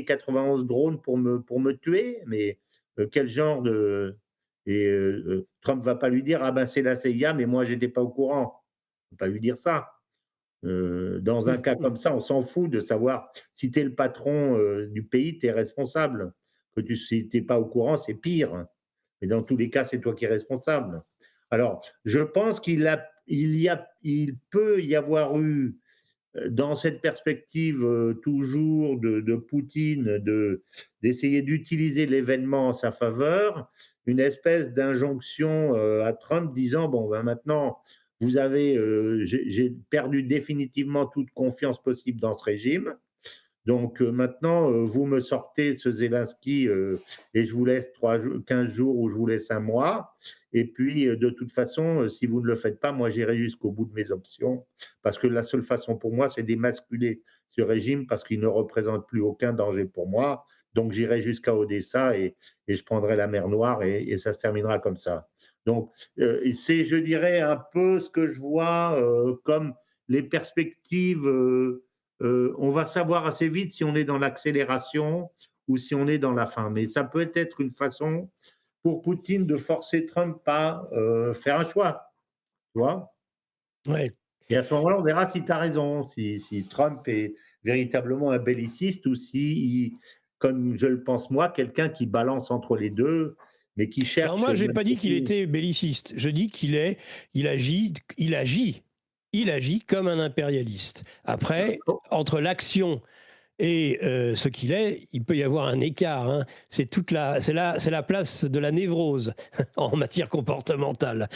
91 drones pour me tuer, mais quel genre de et Trump va pas lui dire ah ben c'est la CIA, mais moi j'étais pas au courant. Il va pas lui dire ça. Dans un cas comme ça, on s'en fout de savoir si tu es le patron du pays, tu es responsable. Si tu n'es pas au courant, c'est pire. Mais dans tous les cas, c'est toi qui es responsable. Alors, je pense il peut y avoir eu, dans cette perspective toujours de Poutine, d'essayer d'utiliser l'événement en sa faveur, une espèce d'injonction à Trump disant, bon, ben maintenant, j'ai perdu définitivement toute confiance possible dans ce régime. Donc maintenant, vous me sortez ce Zelensky et je vous laisse 15 jours ou je vous laisse un mois. Et puis, de toute façon, si vous ne le faites pas, moi, j'irai jusqu'au bout de mes options. Parce que la seule façon pour moi, c'est d'émasculer ce régime parce qu'il ne représente plus aucun danger pour moi. Donc, j'irai jusqu'à Odessa et je prendrai la mer Noire et ça se terminera comme ça. Donc, c'est, je dirais, un peu ce que je vois comme les perspectives. On va savoir assez vite si on est dans l'accélération ou si on est dans la fin. Mais ça peut être une façon pour Poutine de forcer Trump à faire un choix. Tu vois? Ouais. Et à ce moment-là, on verra si tu as raison, si Trump est véritablement un belliciste ou si, comme je le pense moi, quelqu'un qui balance entre les deux, mais qui cherche. Alors moi, je n'ai pas dit qu'il était belliciste. Je dis il agit comme un impérialiste. Après, entre l'action et ce qu'il est, il peut y avoir un écart. Hein. C'est la place de la névrose en matière comportementale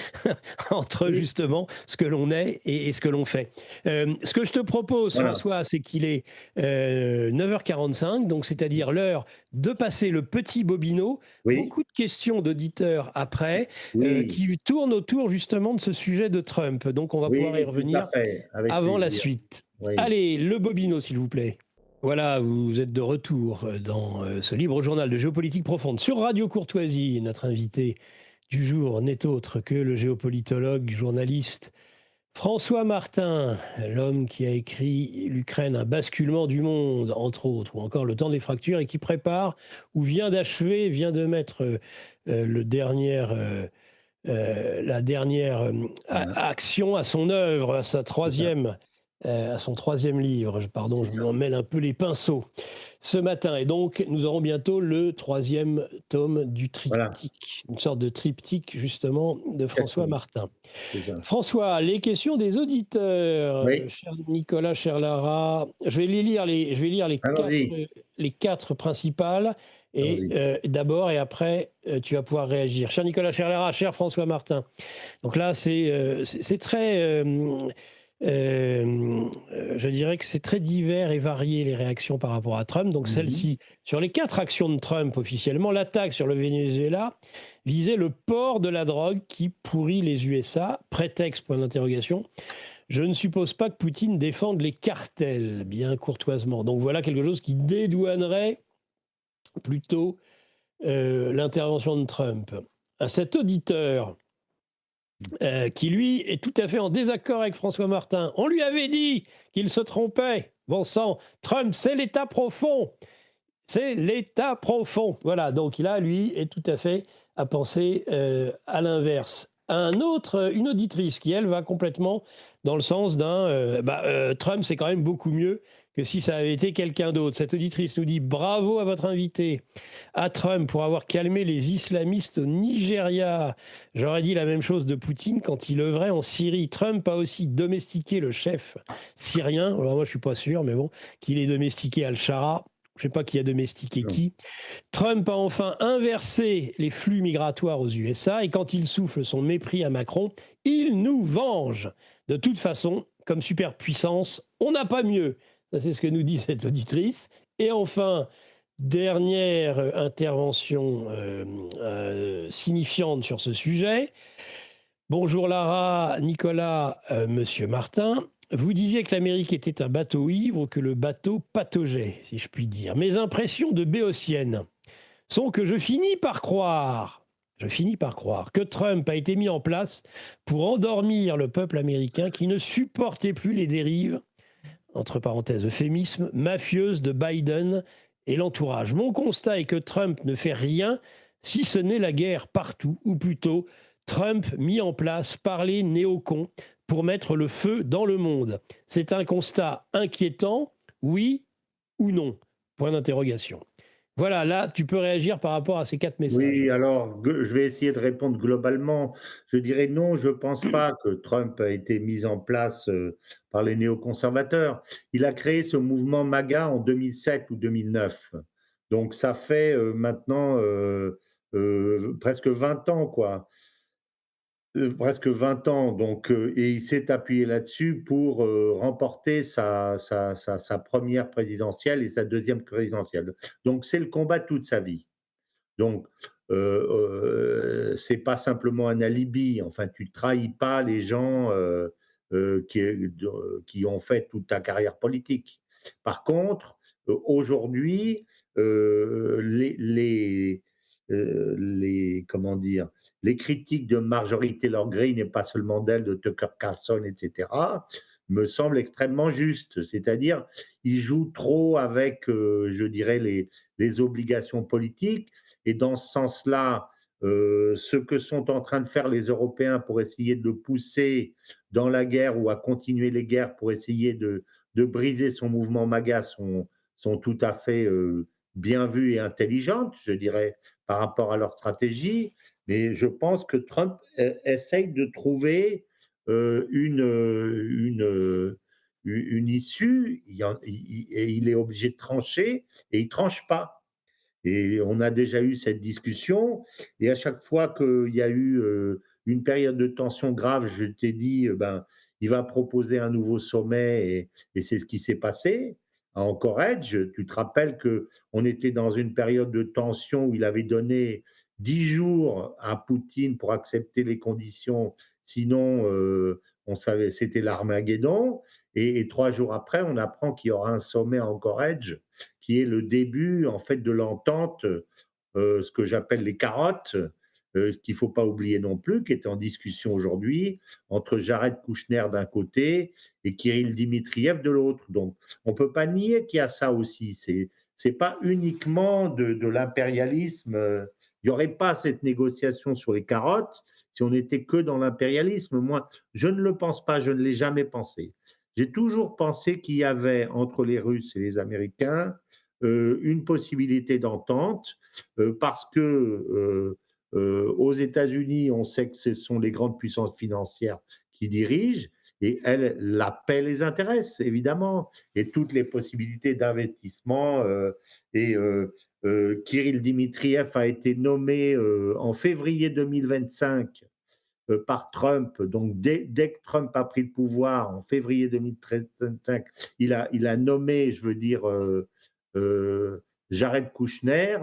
entre justement ce que l'on est et ce que l'on fait. Ce que je te propose, voilà, François, c'est qu'il est 9h45, donc c'est-à-dire l'heure de passer le petit Bobino. Oui. Beaucoup de questions d'auditeurs après qui tournent autour justement de ce sujet de Trump. Donc on va pouvoir y revenir avant la suite. Oui. Allez, le Bobino, s'il vous plaît. Voilà, vous êtes de retour dans ce libre journal de géopolitique profonde sur Radio Courtoisie. Notre invité du jour n'est autre que le géopolitologue, journaliste François Martin, l'homme qui a écrit L'Ukraine, un basculement du monde, entre autres, ou encore Le temps des fractures, et qui prépare, ou vient d'achever, vient de mettre la dernière Voilà, action à son œuvre, c'est ça, à son troisième livre. Pardon, c'est je ça. m'en mêle un peu les pinceaux ce matin. Et donc, nous aurons bientôt le troisième tome du Voilà, triptyque, une sorte de triptyque justement de François exactement, Martin. c'est ça. François, les questions des auditeurs, Oui, cher Nicolas, cher Lara, je vais lire allons-y, les quatre principales, et allons-y. d'abord, et après, tu vas pouvoir réagir. Cher Nicolas, cher Lara, cher François Martin. Donc là, c'est très, je dirais que c'est très divers et varié les réactions par rapport à Trump. Donc Mhm. celle-ci, sur les quatre actions de Trump officiellement, l'attaque sur le Venezuela visait le port de la drogue qui pourrit les USA. Prétexte, point d'interrogation. Je ne suppose pas que Poutine défende les cartels, bien courtoisement. Donc voilà quelque chose qui dédouanerait plutôt l'intervention de Trump. À cet auditeur qui, lui, est tout à fait en désaccord avec François Martin, on lui avait dit qu'il se trompait. Bon sang, Trump, c'est l'État profond. C'est l'État profond. Voilà, donc là, lui, est tout à fait à penser à l'inverse. Une auditrice qui, elle, va complètement dans le sens Trump, c'est quand même beaucoup mieux que si ça avait été quelqu'un d'autre. Cette auditrice nous dit bravo à votre invité, à Trump, pour avoir calmé les islamistes au Nigeria. J'aurais dit la même chose de Poutine quand il œuvrait en Syrie. Trump a aussi domestiqué le chef syrien. Alors moi, je suis pas sûr, mais bon, qu'il ait domestiqué Al-Shara. Je ne sais pas qui a domestiqué Non. qui. Trump a enfin inversé les flux migratoires aux USA, et quand il souffle son mépris à Macron, il nous venge. De toute façon, comme superpuissance, on n'a pas mieux. Ça, c'est ce que nous dit cette auditrice. Et enfin, dernière intervention signifiante sur ce sujet. Bonjour Lara, Nicolas, Monsieur Martin. Vous disiez que l'Amérique était un bateau ivre, que le bateau pataugeait, si je puis dire. Mes impressions de béotienne sont que je finis par croire que Trump a été mis en place pour endormir le peuple américain qui ne supportait plus les dérives, entre parenthèses euphémisme, mafieuses de Biden et l'entourage. Mon constat est que Trump ne fait rien si ce n'est la guerre partout, ou plutôt Trump mis en place par les néocons pour mettre le feu dans le monde. C'est un constat inquiétant, oui ou non? Point d'interrogation. Voilà, là, tu peux réagir par rapport à ces quatre messages. Oui, alors je vais essayer de répondre globalement. Je dirais non, je ne pense pas que Trump a été mis en place par les néoconservateurs. Il a créé ce mouvement MAGA en 2007 ou 2009. Donc ça fait maintenant presque 20 ans, quoi. Presque 20 ans, donc et il s'est appuyé là-dessus pour remporter sa première présidentielle et sa deuxième présidentielle. Donc c'est le combat de toute sa vie. Donc, c'est pas simplement un alibi. Enfin, tu trahis pas les gens qui ont fait toute ta carrière politique. Par contre, aujourd'hui, comment dire, les critiques de Marjorie Taylor Greene et pas seulement d'elle, de Tucker Carlson, etc., me semblent extrêmement justes. C'est-à-dire, ils jouent trop avec, je dirais, les obligations politiques, et dans ce sens-là, ce que sont en train de faire les Européens pour essayer de le pousser dans la guerre ou à continuer les guerres pour essayer de briser son mouvement MAGA sont tout à fait bien vues et intelligentes, je dirais, par rapport à leur stratégie. Mais je pense que Trump essaye de trouver une issue, et il est obligé de trancher, et il ne tranche pas. Et on a déjà eu cette discussion, et à chaque fois qu'il y a eu une période de tension grave, je t'ai dit, ben, il va proposer un nouveau sommet, et c'est ce qui s'est passé à Anchorage. Tu te rappelles qu'on était dans une période de tension où il avait donné 10 jours à Poutine pour accepter les conditions, sinon on savait c'était l'Armageddon, et 3 jours après, on apprend qu'il y aura un sommet à Anchorage qui est le début en fait de l'entente, ce que j'appelle les carottes, qu'il ne faut pas oublier non plus, qui est en discussion aujourd'hui entre Jared Kushner d'un côté et Kirill Dmitriev de l'autre. Donc, on ne peut pas nier qu'il y a ça aussi. C'est pas uniquement de l'impérialisme. Il n'y aurait pas cette négociation sur les carottes si on n'était que dans l'impérialisme. Moi, je ne le pense pas, je ne l'ai jamais pensé. J'ai toujours pensé qu'il y avait entre les Russes et les Américains une possibilité d'entente parce que aux États-Unis, on sait que ce sont les grandes puissances financières qui dirigent et elles, la paix les intéresse, évidemment, et toutes les possibilités d'investissement. Kirill Dmitriev a été nommé en février 2025 par Trump. Donc, dès que Trump a pris le pouvoir en février 2025, il a nommé, je veux dire, Jared Kushner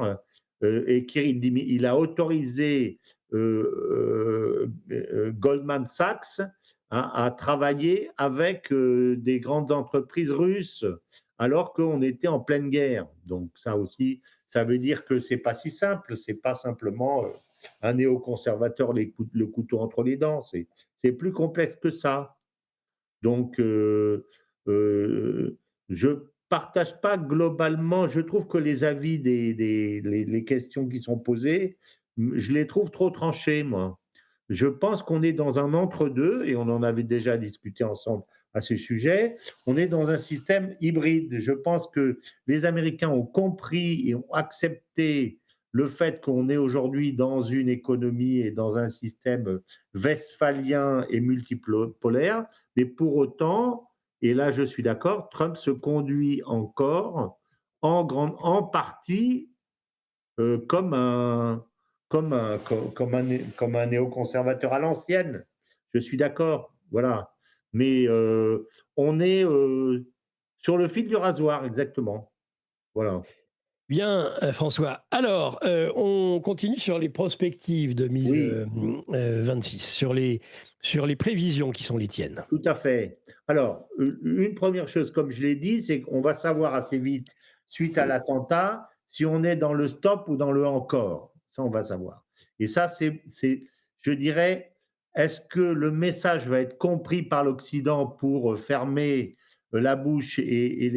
et Kirill Dmitriev, il a autorisé Goldman Sachs à travailler avec des grandes entreprises russes alors qu'on était en pleine guerre. Donc ça aussi, ça veut dire que c'est pas si simple, c'est pas simplement un néoconservateur le couteau entre les dents, c'est plus complexe que ça. Donc je partage pas globalement, je trouve que les avis les questions qui sont posées, je les trouve trop tranchées, moi. Je pense qu'on est dans un entre-deux, et on en avait déjà discuté ensemble à ce sujet. On est dans un système hybride. Je pense que les Américains ont compris et ont accepté le fait qu'on est aujourd'hui dans une économie et dans un système westphalien et multipolaire, mais pour autant, et là je suis d'accord, Trump se conduit encore en partie comme comme un néoconservateur à l'ancienne. Je suis d'accord, voilà. Mais on est sur le fil du rasoir, exactement. Voilà. Bien, François. Alors, on continue sur les perspectives Oui, 2026, sur les prévisions qui sont les tiennes. tout à fait. Alors, une première chose, comme je l'ai dit, c'est qu'on va savoir assez vite, suite à l'attentat, si on est dans le stop ou dans le encore. Ça, on va savoir. Et ça, je dirais, est-ce que le message va être compris par l'Occident pour fermer la bouche et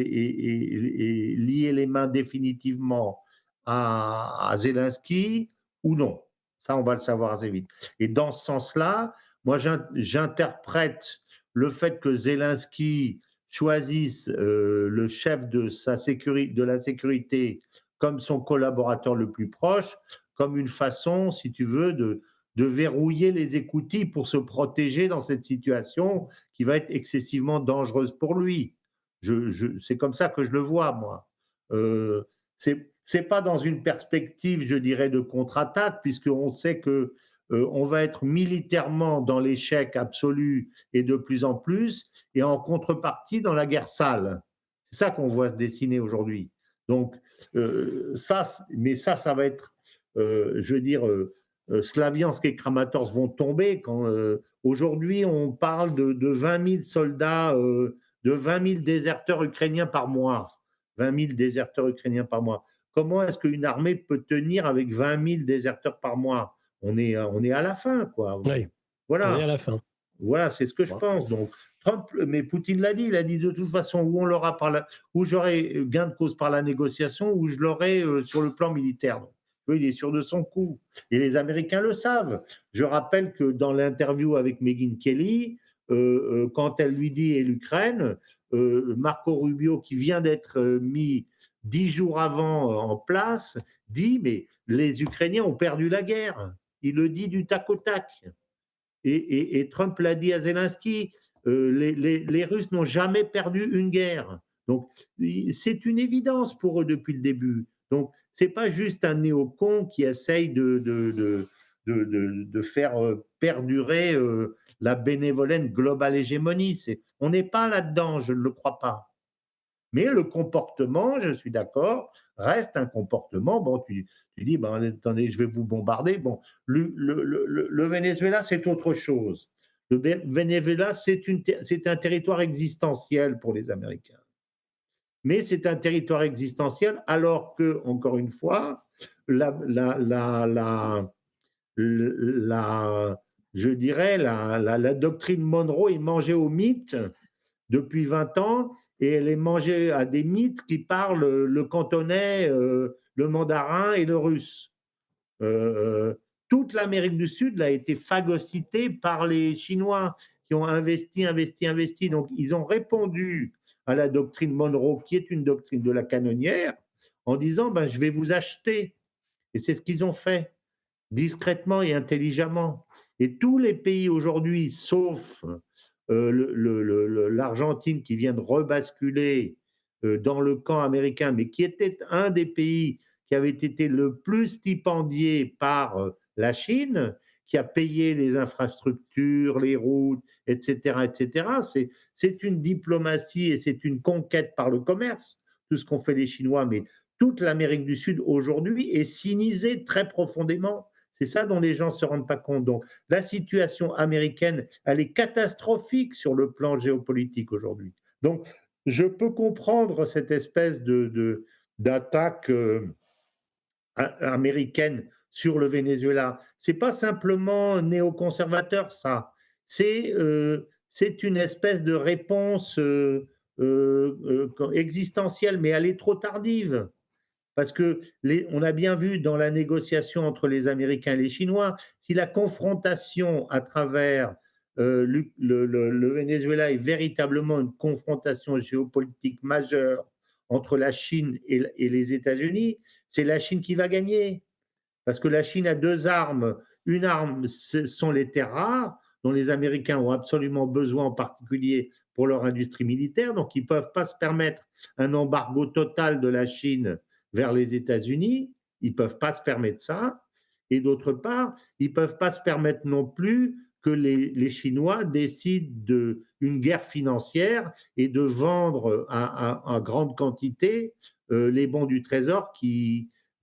lier les mains définitivement à Zelensky ou non? Ça, on va le savoir assez vite. Et dans ce sens-là, moi, j'interprète le fait que Zelensky choisisse le chef de la sécurité comme son collaborateur le plus proche, comme une façon, si tu veux, de verrouiller les écoutilles pour se protéger dans cette situation qui va être excessivement dangereuse pour lui. C'est comme ça que je le vois, moi. C'est pas dans une perspective, je dirais, de contre-attaque, puisqu'on sait que on va être militairement dans l'échec absolu et de plus en plus, et en contrepartie dans la guerre sale. C'est ça qu'on voit se dessiner aujourd'hui. Donc, mais ça va être, je veux dire, Slaviansk et Kramatorsk vont tomber quand aujourd'hui on parle de 20 000 soldats, de 20 000 déserteurs ukrainiens par mois. 20 000 déserteurs ukrainiens par mois. Comment est-ce qu'une armée peut tenir avec 20 000 déserteurs par mois? On est à la fin, quoi. Oui, on est à Voilà, la fin. voilà, c'est ce que je Bon. pense. Donc, Trump, mais Poutine l'a dit, il a dit de toute façon, où j'aurai gain de cause par la négociation, où je l'aurai sur le plan militaire. Donc, il est sûr de son coup. Et les Américains le savent. Je rappelle que dans l'interview avec Megyn Kelly, quand elle lui dit et l'Ukraine, Marco Rubio, qui vient d'être mis 10 jours avant en place, dit mais les Ukrainiens ont perdu la guerre. Il le dit du tac au tac. Et Trump l'a dit à Zelensky, les Russes n'ont jamais perdu une guerre. Donc, c'est une évidence pour eux depuis le début. Donc, c'est pas juste un néocon qui essaye de faire perdurer la bénévolente globale hégémonie. On n'est pas là-dedans, je ne le crois pas. Mais le comportement, je suis d'accord, reste un comportement. Bon, tu dis, ben, attendez, je vais vous bombarder. Bon, le Venezuela, c'est autre chose. Le Venezuela, c'est un territoire existentiel pour les Américains. Mais c'est un territoire existentiel alors que, encore une fois, la, la, la, je dirais, la doctrine Monroe est mangée aux mythes depuis 20 ans, et elle est mangée à des mythes qui parlent le cantonais, le mandarin et le russe. Toute l'Amérique du Sud a été phagocytée par les Chinois qui ont investi, investi, investi. Donc, ils ont répondu à la doctrine Monroe, qui est une doctrine de la canonnière, en disant ben, je vais vous acheter. Et c'est ce qu'ils ont fait, discrètement et intelligemment. Et tous les pays aujourd'hui, sauf l'Argentine qui vient de rebasculer dans le camp américain, mais qui était un des pays qui avait été le plus stipendié par la Chine, qui a payé les infrastructures, les routes, etc., etc. C'est une diplomatie et c'est une conquête par le commerce, tout ce qu'ont fait les Chinois, mais toute l'Amérique du Sud aujourd'hui est cynisée très profondément. C'est ça dont les gens ne se rendent pas compte. Donc, la situation américaine, elle est catastrophique sur le plan géopolitique aujourd'hui. Donc, je peux comprendre cette espèce d'attaque américaine sur le Venezuela. C'est pas simplement néoconservateur, ça. C'est une espèce de réponse existentielle, mais elle est trop tardive. Parce que on a bien vu dans la négociation entre les Américains et les Chinois, si la confrontation à travers le Venezuela est véritablement une confrontation géopolitique majeure entre la Chine et les États-Unis, c'est la Chine qui va gagner. Parce que la Chine a deux armes. Une arme, ce sont les terres rares, dont les Américains ont absolument besoin, en particulier pour leur industrie militaire. Donc, ils ne peuvent pas se permettre un embargo total de la Chine vers les États-Unis. Ils ne peuvent pas se permettre ça. Et d'autre part, ils ne peuvent pas se permettre non plus que les Chinois décident d'une guerre financière et de vendre à grande quantité les bons du Trésor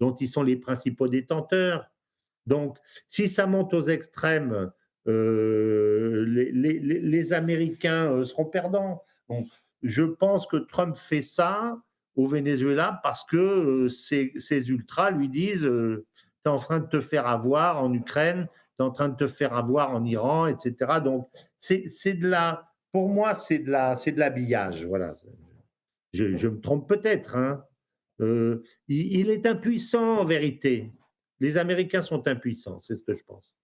dont ils sont les principaux détenteurs. Donc, si ça monte aux extrêmes, les Américains seront perdants. Donc, je pense que Trump fait ça au Venezuela parce que ces ultras lui disent tu es en train de te faire avoir en Ukraine, tu es en train de te faire avoir en Iran, etc. Donc, pour moi, c'est de l'habillage. Voilà. Je me trompe peut-être, hein. Il est impuissant en vérité. Les Américains sont impuissants, c'est ce que je pense.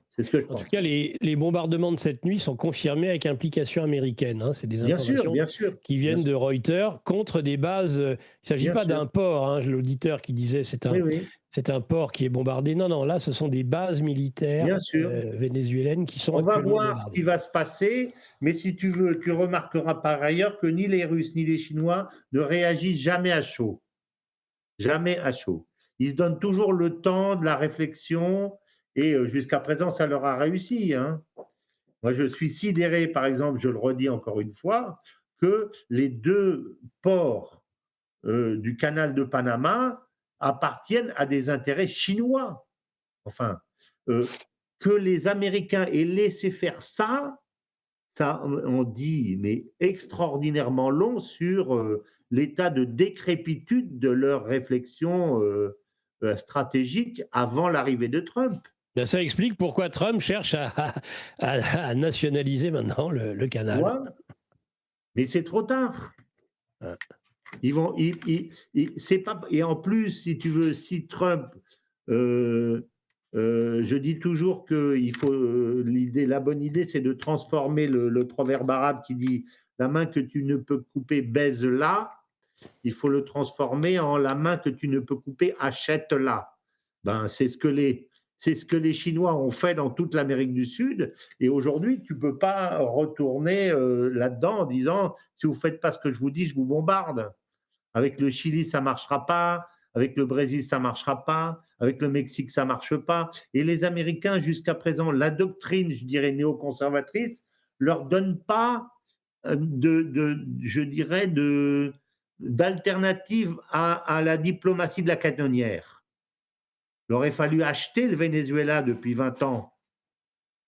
C'est ce que je En pense. tout cas, les bombardements de cette nuit sont confirmés avec implication américaine. Hein. C'est des informations qui viennent de Reuters contre des bases. Il ne s'agit pas d'un port, hein, l'auditeur qui disait c'est un port qui est bombardé. Non, non, là, ce sont des bases militaires vénézuéliennes qui sont actuellement bombardées. On va voir ce qui va se passer, mais si tu veux, tu remarqueras par ailleurs que ni les Russes ni les Chinois ne réagissent jamais à chaud. Jamais à chaud. Ils se donnent toujours le temps de la réflexion et jusqu'à présent, ça leur a réussi. Hein. Moi, je suis sidéré, par exemple, je le redis encore une fois, que les deux ports du canal de Panama appartiennent à des intérêts chinois. Enfin, que les Américains aient laissé faire ça, on dit, mais extraordinairement long sur l'état de décrépitude de leur réflexion stratégique avant l'arrivée de Trump. Ben ça explique pourquoi Trump cherche à nationaliser maintenant le canal. Ouais. Mais c'est trop tard. C'est pas, et en plus, si tu veux, si Trump, je dis toujours que la bonne idée, c'est de transformer le proverbe arabe qui dit la main que tu ne peux couper, baise-la. Il faut le transformer en la main que tu ne peux couper, achète-la. Ben, c'est ce que les Chinois ont fait dans toute l'Amérique du Sud. Et aujourd'hui, tu ne peux pas retourner là-dedans en disant si vous ne faites pas ce que je vous dis, je vous bombarde. Avec le Chili, ça ne marchera pas. Avec le Brésil, ça ne marchera pas. Avec le Mexique, ça ne marche pas. Et les Américains, jusqu'à présent, la doctrine, je dirais, néoconservatrice, ne leur donne pas d'alternative à la diplomatie de la canonnière. Il aurait fallu acheter le Venezuela depuis 20 ans.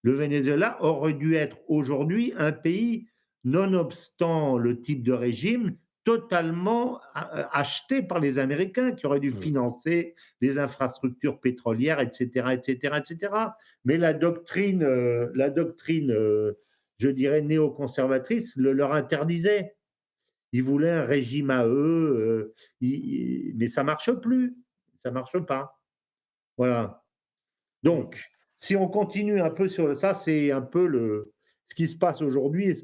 Le Venezuela aurait dû être aujourd'hui un pays, nonobstant le type de régime, totalement acheté par les Américains qui auraient dû Mmh. financer les infrastructures pétrolières, et cetera, et cetera, et cetera. Mais la doctrine, je dirais néoconservatrice, leur interdisait. Ils voulaient un régime à eux, mais ça marche plus, ça marche pas. Voilà. Mmh. Donc, si on continue un peu sur ça, c'est un peu ce qui se passe aujourd'hui et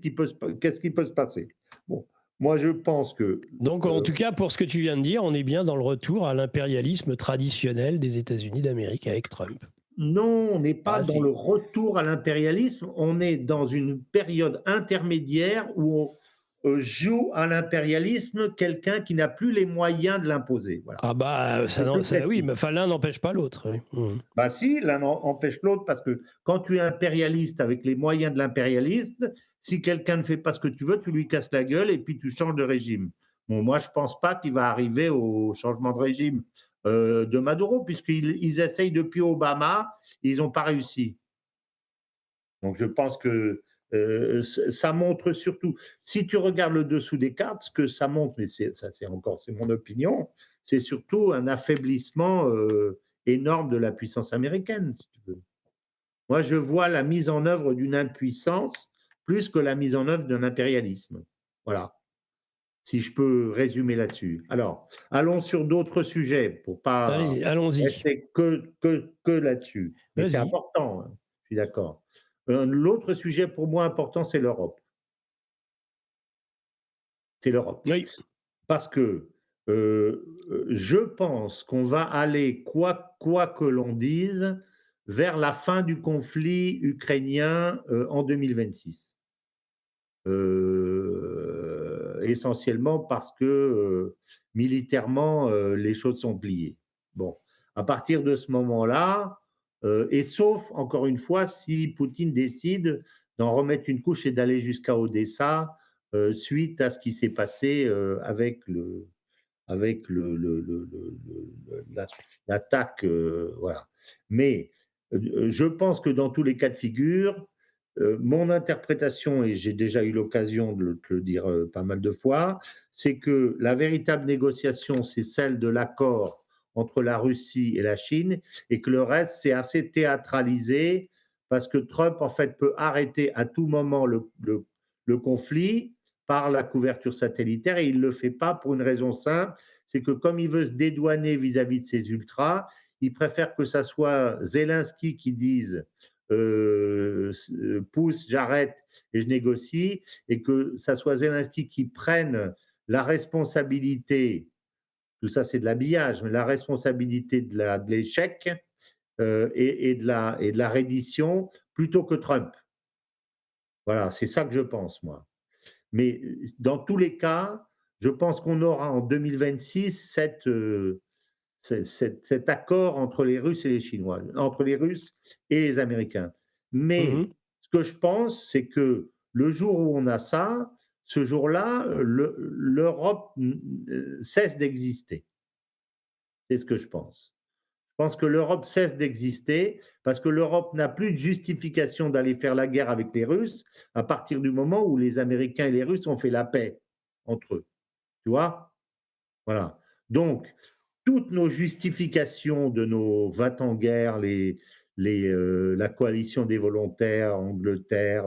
qu'est-ce qui peut se passer. Bon, moi je pense que Donc, en tout cas, pour ce que tu viens de dire, on est bien dans le retour à l'impérialisme traditionnel des États-Unis d'Amérique avec Trump. non, on n'est pas Ah dans le si. retour à l'impérialisme, on est dans une période intermédiaire où on joue à l'impérialisme quelqu'un qui n'a plus les moyens de l'imposer. Voilà. Ah bah Je ça oui, précise. mais enfin l'un n'empêche pas l'autre. Oui. Mmh. Bah si, l'un empêche l'autre parce que quand tu es impérialiste avec les moyens de l'impérialiste, si quelqu'un ne fait pas ce que tu veux, tu lui casses la gueule et puis tu changes de régime. Bon, moi, je pense pas qu'il va arriver au changement de régime de Maduro, puisqu'ils essayent depuis Obama, ils n'ont pas réussi. Donc, je pense que ça montre surtout, si tu regardes le dessous des cartes, ce que ça montre, mais ça, c'est mon opinion, c'est surtout un affaiblissement énorme de la puissance américaine, si tu veux. Moi, je vois la mise en œuvre d'une impuissance plus que la mise en œuvre d'un impérialisme. Voilà, si je peux résumer là-dessus. Alors, allons sur d'autres sujets pour pas Allez, allons-y. rester que là-dessus. Mais c'est Vas-y. important, hein, je suis d'accord. L'autre sujet pour moi important, c'est l'Europe. C'est l'Europe. Oui. Parce que je pense qu'on va aller, quoi que l'on dise, vers la fin du conflit ukrainien en 2026. Essentiellement parce que militairement, les choses sont pliées. Bon, à partir de ce moment-là, et sauf, encore une fois, si Poutine décide d'en remettre une couche et d'aller jusqu'à Odessa, suite à ce qui s'est passé avec l'attaque, voilà. Mais je pense que dans tous les cas de figure, mon interprétation, et j'ai déjà eu l'occasion de te le dire pas mal de fois, c'est que la véritable négociation, c'est celle de l'accord entre la Russie et la Chine, et que le reste, c'est assez théâtralisé, parce que Trump, en fait, peut arrêter à tout moment le conflit par la couverture satellitaire, et il ne le fait pas pour une raison simple, c'est que comme il veut se dédouaner vis-à-vis de ses ultras, il préfère que ça soit Zelensky qui dise pousse, j'arrête et je négocie, et que ça soit Zelensky qui prenne la responsabilité, tout ça c'est de l'habillage, mais la responsabilité de l'échec et de la reddition plutôt que Trump. Voilà, c'est ça que je pense, moi. Mais dans tous les cas, je pense qu'on aura en 2026 cet accord entre les Russes et les Chinois, entre les Russes et les Américains. Mais Mmh. ce que je pense, c'est que le jour où on a ça, ce jour-là, l'Europe cesse d'exister. C'est ce que je pense. Je pense que l'Europe cesse d'exister parce que l'Europe n'a plus de justification d'aller faire la guerre avec les Russes à partir du moment où les Américains et les Russes ont fait la paix entre eux. Tu vois? Voilà. Donc, toutes nos justifications de nos va-t-en-guerre, la coalition des volontaires, Angleterre,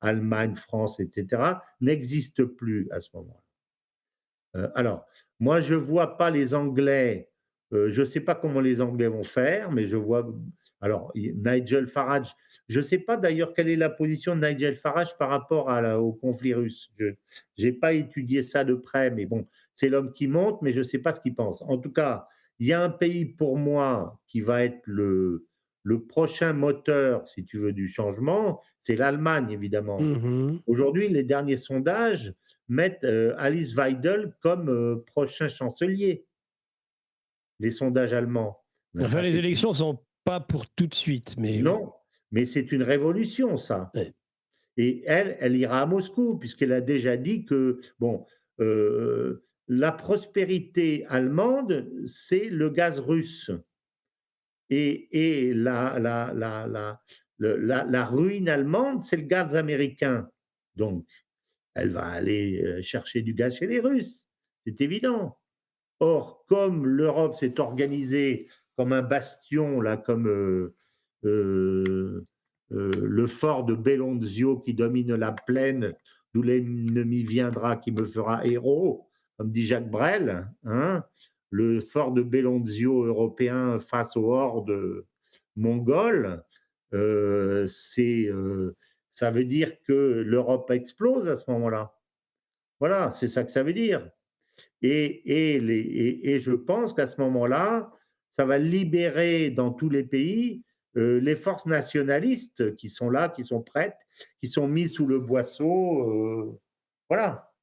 Allemagne, France, etc., n'existent plus à ce moment-là. Alors, moi, je ne vois pas les Anglais, je ne sais pas comment les Anglais vont faire, mais je vois. Alors, Nigel Farage, je ne sais pas d'ailleurs quelle est la position de Nigel Farage par rapport au conflit russe. Je n'ai pas étudié ça de près, mais bon, c'est l'homme qui monte, mais je ne sais pas ce qu'il pense. En tout cas, il y a un pays pour moi qui va être le prochain moteur, si tu veux, du changement, c'est l'Allemagne, évidemment. Mmh. Aujourd'hui, les derniers sondages mettent Alice Weidel comme prochain chancelier, les sondages allemands. Ben Enfin, ça, les c'est élections sont pas pour tout de suite, mais non, mais c'est une révolution, ça. ouais. Et elle ira à Moscou, puisqu'elle a déjà dit que, bon, la prospérité allemande, c'est le gaz russe. Et la ruine allemande, c'est le gaz américain. Donc, elle va aller chercher du gaz chez les Russes. c'est évident. Or, comme l'Europe s'est organisée comme un bastion, là, comme le fort de Belonzio qui domine la plaine, d'où l'ennemi viendra qui me fera héros, comme dit Jacques Brel, hein, le fort de Belonzio européen face aux hordes mongoles, ça veut dire que l'Europe explose à ce moment-là. Voilà, c'est ça que ça veut dire. Et je pense qu'à ce moment-là, ça va libérer dans tous les pays les forces nationalistes qui sont là, qui sont prêtes, qui sont mises sous le boisseau. Voilà.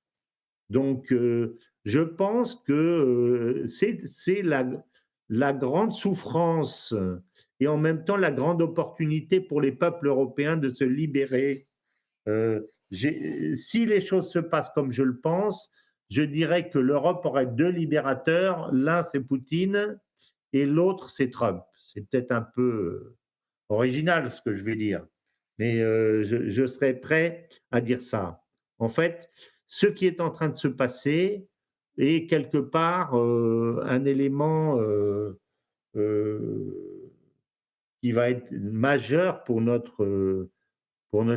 Donc, je pense que c'est la grande souffrance et en même temps la grande opportunité pour les peuples européens de se libérer. Si les choses se passent comme je le pense, je dirais que l'Europe aurait deux libérateurs. L'un, c'est Poutine et l'autre, c'est Trump. C'est peut-être un peu original ce que je vais dire, mais je serais prêt à dire ça. En fait, ce qui est en train de se passer est quelque part un élément qui va être majeur pour notre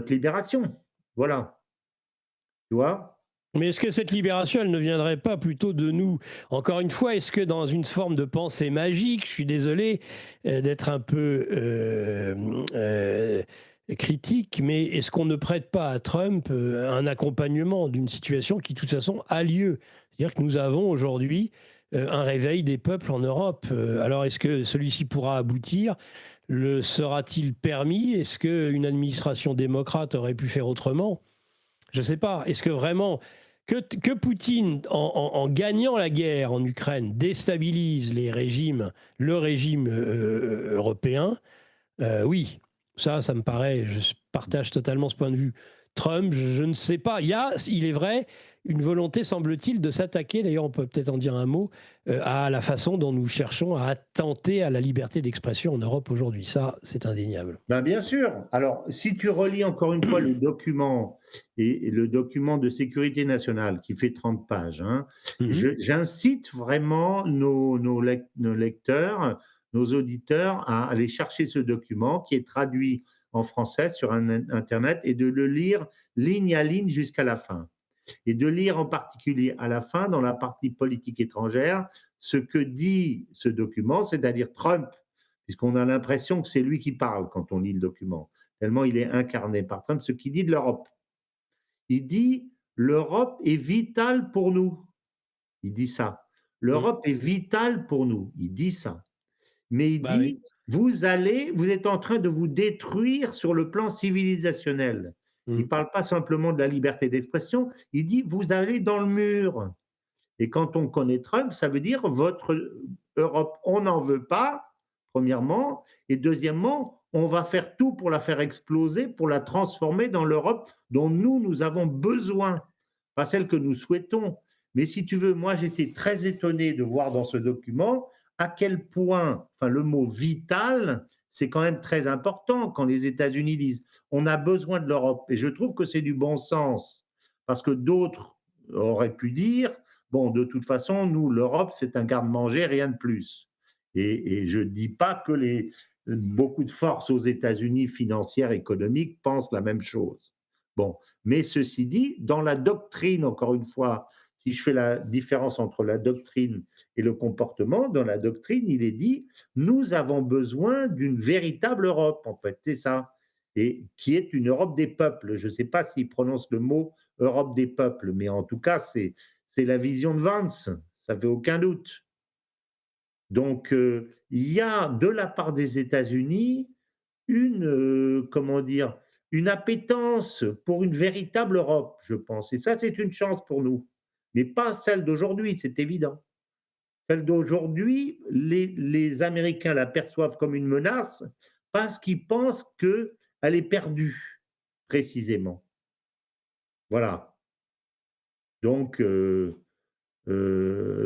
libération. Voilà, tu vois? Mais est-ce que cette libération, elle ne viendrait pas plutôt de nous? Encore une fois, est-ce que dans une forme de pensée magique, je suis désolé d'être un peu critique, mais est-ce qu'on ne prête pas à Trump un accompagnement d'une situation qui, de toute façon, a lieu? C'est-à-dire que nous avons aujourd'hui un réveil des peuples en Europe. Alors, est-ce que celui-ci pourra aboutir? Le sera-t-il permis? Est-ce qu'une administration démocrate aurait pu faire autrement? Je ne sais pas. Est-ce que vraiment que Poutine, en gagnant la guerre en Ukraine, déstabilise le régime européen? Oui, ça me paraît. Je partage totalement ce point de vue. Trump, je ne sais pas. Il est vrai, une volonté, semble-t-il, de s'attaquer, d'ailleurs on peut peut-être en dire un mot, à la façon dont nous cherchons à attenter à la liberté d'expression en Europe aujourd'hui. Ça, c'est indéniable. Ben, bien sûr. Alors, si tu relis encore une fois le document et le document de sécurité nationale qui fait 30 pages, hein, Mhm. j'incite vraiment nos lecteurs, nos auditeurs à aller chercher ce document qui est traduit en français sur Internet et de le lire ligne à ligne jusqu'à la fin. Et de lire en particulier à la fin, dans la partie politique étrangère, ce que dit ce document, c'est-à-dire Trump, puisqu'on a l'impression que c'est lui qui parle quand on lit le document, tellement il est incarné par Trump, ce qu'il dit de l'Europe. Il dit l'Europe est vitale pour nous. Il dit ça. Mhm. L'Europe est vitale pour nous. Il dit ça. Mais il Bah oui. dit vous êtes en train de vous détruire sur le plan civilisationnel. Il ne Mhm. parle pas simplement de la liberté d'expression, il dit vous allez dans le mur. Et quand on connaît Trump, ça veut dire votre Europe, on n'en veut pas, premièrement, et deuxièmement, on va faire tout pour la faire exploser, pour la transformer dans l'Europe dont nous avons besoin, pas celle que nous souhaitons. Mais si tu veux, moi j'étais très étonné de voir dans ce document à quel point, enfin le mot vital, c'est quand même très important quand les États-Unis disent on a besoin de l'Europe. Et je trouve que c'est du bon sens, parce que d'autres auraient pu dire bon, de toute façon, nous, l'Europe, c'est un garde-manger, rien de plus. Et je ne dis pas que beaucoup de forces aux États-Unis financières, économiques, pensent la même chose. Bon, mais ceci dit, dans la doctrine, encore une fois, si je fais la différence entre la doctrine et le comportement, dans la doctrine, il est dit, nous avons besoin d'une véritable Europe, en fait, c'est ça, et qui est une Europe des peuples. Je ne sais pas s'il prononce le mot Europe des peuples, mais en tout cas, c'est la vision de Vance, ça fait aucun doute. Donc, il y a de la part des États-Unis comment dire, une appétence pour une véritable Europe, je pense. Et ça, c'est une chance pour nous, mais pas celle d'aujourd'hui, c'est évident. Celle d'aujourd'hui, les Américains la perçoivent comme une menace parce qu'ils pensent qu'elle est perdue, précisément. Voilà. Donc,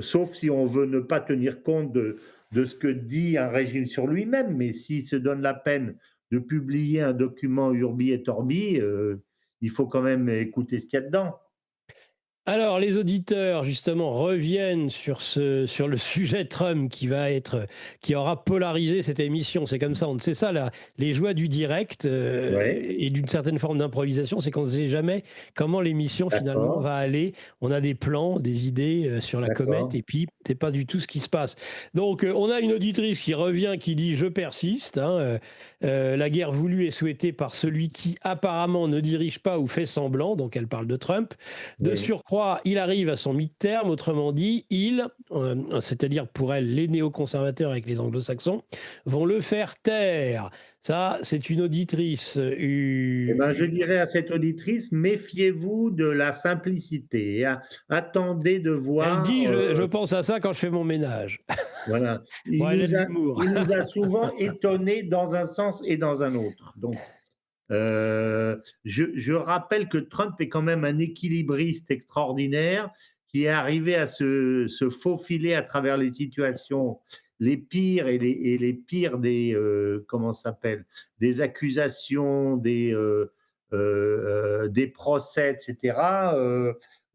sauf si on veut ne pas tenir compte de ce que dit un régime sur lui-même, mais s'il se donne la peine de publier un document Urbi et Orbi, il faut quand même écouter ce qu'il y a dedans. Alors, les auditeurs, justement, reviennent sur le sujet Trump qui aura polarisé cette émission. C'est comme ça, on ne sait ça, là. Les joies du direct Ouais, et d'une certaine forme d'improvisation, c'est qu'on ne sait jamais comment l'émission finalement d'accord, va aller. On a des plans, des idées sur la comète, d'accord. et puis c'est pas du tout ce qui se passe. Donc, on a une auditrice qui revient, qui dit: Je persiste, hein, la guerre voulue et souhaitée par celui qui apparemment ne dirige pas ou fait semblant. Donc, elle parle de Trump. De Oui. surcroît, il arrive à son mi-terme, autrement dit, c'est-à-dire pour elle, les néoconservateurs avec les anglo-saxons, vont le faire taire. Ça, c'est une auditrice. Eh ben, je dirais à cette auditrice, méfiez-vous de la simplicité. Et attendez de Elle voir. dit, je pense à ça quand je fais mon ménage. Voilà. Bon, elle a de l'humour. Il nous a souvent étonnés dans un sens et dans un autre. Donc, je rappelle que Trump est quand même un équilibriste extraordinaire qui est arrivé à se faufiler à travers les situations les pires et les pires des comment ça s'appelle, des accusations, des procès, etc.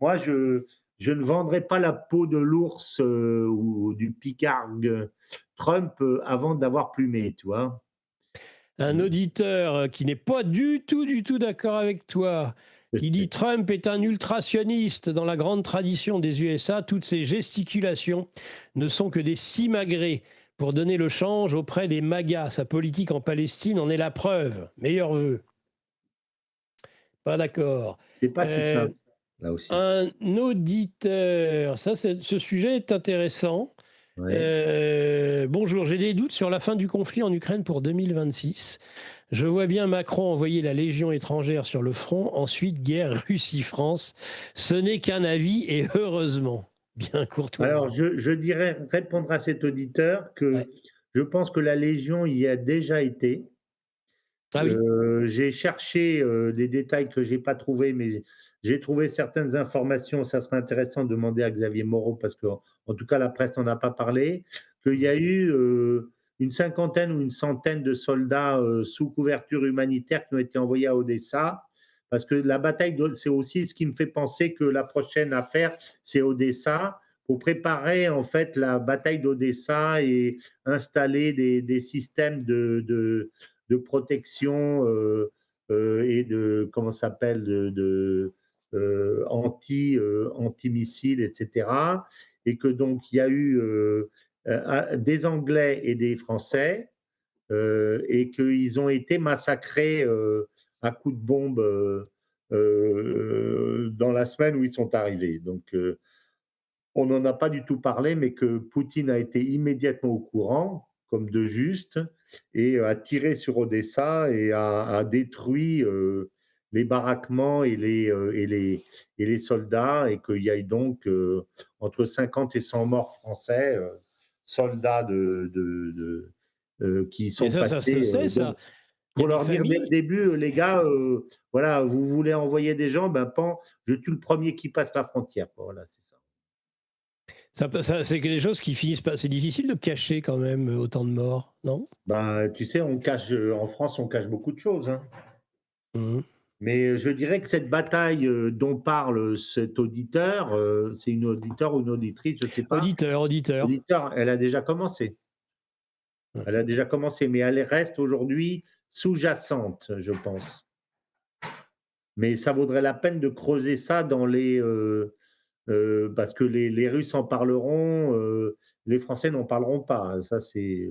Moi, je ne vendrai pas la peau de l'ours ou du picard Trump avant de l'avoir plumé, tu vois. Un auditeur qui n'est pas du tout d'accord avec toi, qui dit Trump est un ultrationniste dans la grande tradition des USA. Toutes ces gesticulations ne sont que des simagrées pour donner le change auprès des MAGA. Sa politique en Palestine en est la preuve. Meilleurs vœux. Pas d'accord. C'est pas si Euh, simple, là aussi. un auditeur, ce sujet est intéressant. Ouais. Bonjour, j'ai des doutes sur la fin du conflit en Ukraine pour 2026. Je vois bien Macron envoyer la Légion étrangère sur le front, ensuite guerre Russie-France. Ce n'est qu'un avis et heureusement, bien Alors, courtoisement. je dirais répondre à cet auditeur Ouais. que je pense que la Légion y a déjà été. Ah oui, J'ai cherché des détails que j'ai pas trouvés, mais j'ai trouvé certaines informations. Ça serait intéressant de demander à Xavier Moreau, parce qu'en en tout cas, la presse n'en a pas parlé, qu'il y a eu une cinquantaine ou une centaine de soldats sous couverture humanitaire qui ont été envoyés à Odessa. Parce que la bataille, c'est aussi ce qui me fait penser que la prochaine affaire, c'est Odessa, pour préparer en fait la bataille d'Odessa et installer des systèmes de protection et de, comment ça s'appelle, anti-missiles, etc. Et que donc il y a eu des Anglais et des Français et qu'ils ont été massacrés à coups de bombe dans la semaine où ils sont arrivés. Donc, on n'en a pas du tout parlé, mais que Poutine a été immédiatement au courant, comme de juste, et a tiré sur Odessa et a détruit les baraquements et les soldats, et qu'il y a donc entre 50 et 100 morts français, soldats qui et sont ça se passés. sait, ça. Donc, Il y a pour des leur dire dès le familles. début, les gars, voilà, vous voulez envoyer des gens, ben, pan, je tue le premier qui passe la frontière. Voilà, c'est ça. C'est des choses qui finissent pas. C'est difficile de cacher quand même autant de morts, non? Ben, tu sais, on cache, en France, on cache beaucoup de choses, hein. Mhm. Mais je dirais que cette bataille dont parle cet auditeur, c'est une auditeur ou une auditrice, je ne sais pas. Auditeur, auditeur. Auditeur, elle a déjà commencé. Ouais. Elle a déjà commencé, mais elle reste aujourd'hui sous-jacente, je pense. Mais ça vaudrait la peine de creuser ça dans parce que les Russes en parleront, les Français n'en parleront pas. Ça, c'est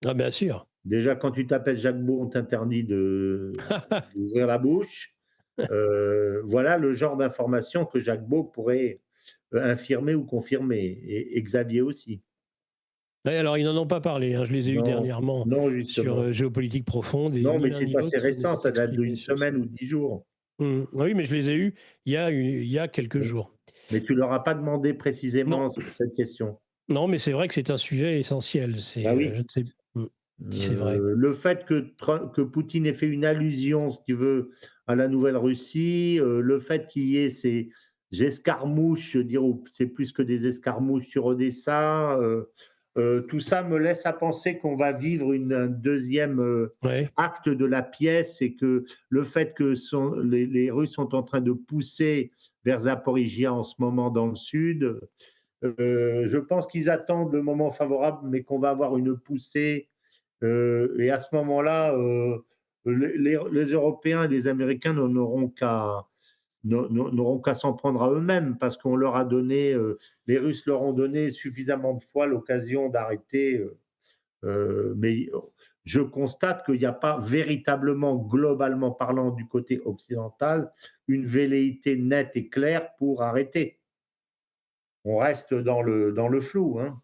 Ah, bien sûr. déjà quand tu t'appelles Jacques Beau, on t'interdit d'ouvrir la bouche. Voilà le genre d'information que Jacques Beau pourrait infirmer ou confirmer, et Xavier aussi. Ouais, alors, ils n'en ont pas parlé, hein. Je les ai eus Non, dernièrement non, sur justement. Géopolitique Profonde et Non, ni mais l'un c'est ni assez l'autre ne récent, s'est ça date exprimé d'une sur ça. semaine ou 10 jours. Oui, mais je les ai eus il y a quelques jours. Mais tu leur as pas demandé Non, précisément cette question. non, mais c'est vrai que c'est un sujet essentiel. Bah Je oui. ne sais si c'est vrai. Le fait que Poutine ait fait une allusion, si tu veux, à la Nouvelle-Russie, le fait qu'il y ait ces escarmouches, je dirais, ou c'est plus que des escarmouches sur Odessa, tout ça me laisse à penser qu'on va vivre un 2e Ouais. acte de la pièce, et que le fait que les Russes sont en train de pousser vers Zaporijia en ce moment dans le sud. Je pense qu'ils attendent le moment favorable, mais qu'on va avoir une poussée. Et à ce moment-là, les Européens et les Américains n'auront qu'à s'en prendre à eux-mêmes parce qu'on leur a donné, les Russes leur ont donné suffisamment de fois l'occasion d'arrêter. Mais je constate qu'il n'y a pas véritablement, globalement parlant, du côté occidental, une velléité nette et claire pour arrêter. On reste dans le flou, hein.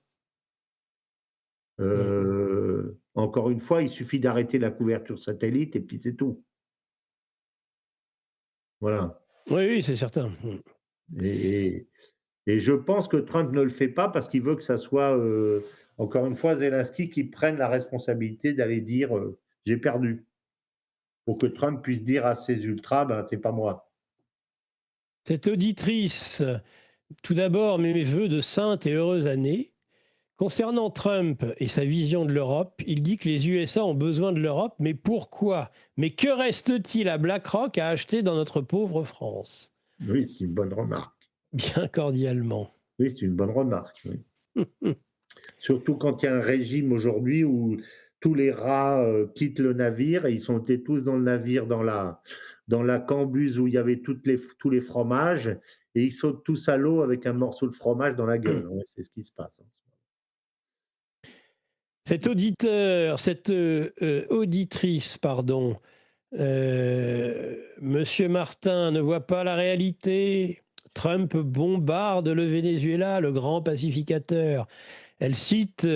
Encore une fois, il suffit d'arrêter la couverture satellite et puis c'est tout. Voilà. Oui, oui, c'est certain. Et, et je pense que Trump ne le fait pas parce qu'il veut que ça soit, encore une fois, Zelensky qui prenne la responsabilité d'aller dire j'ai perdu. Pour que Trump puisse dire à ses ultras, ben, c'est pas moi. Cette auditrice, tout d'abord, mes vœux de sainte et heureuse année. Concernant Trump et sa vision de l'Europe, il dit que les USA ont besoin de l'Europe, mais pourquoi? Mais que reste-t-il à BlackRock à acheter dans notre pauvre France? Oui, c'est une bonne remarque. Bien cordialement. Oui, c'est une bonne remarque. Oui. Surtout quand il y a un régime aujourd'hui où tous les rats quittent le navire et ils sont étaient tous dans le navire, dans la cambuse où il y avait tous les fromages et ils sautent tous à l'eau avec un morceau de fromage dans la gueule. Ouais, c'est ce qui se passe. Cet auditrice, pardon, Monsieur Martin ne voit pas la réalité. Trump bombarde le Venezuela, le grand pacificateur. Elle cite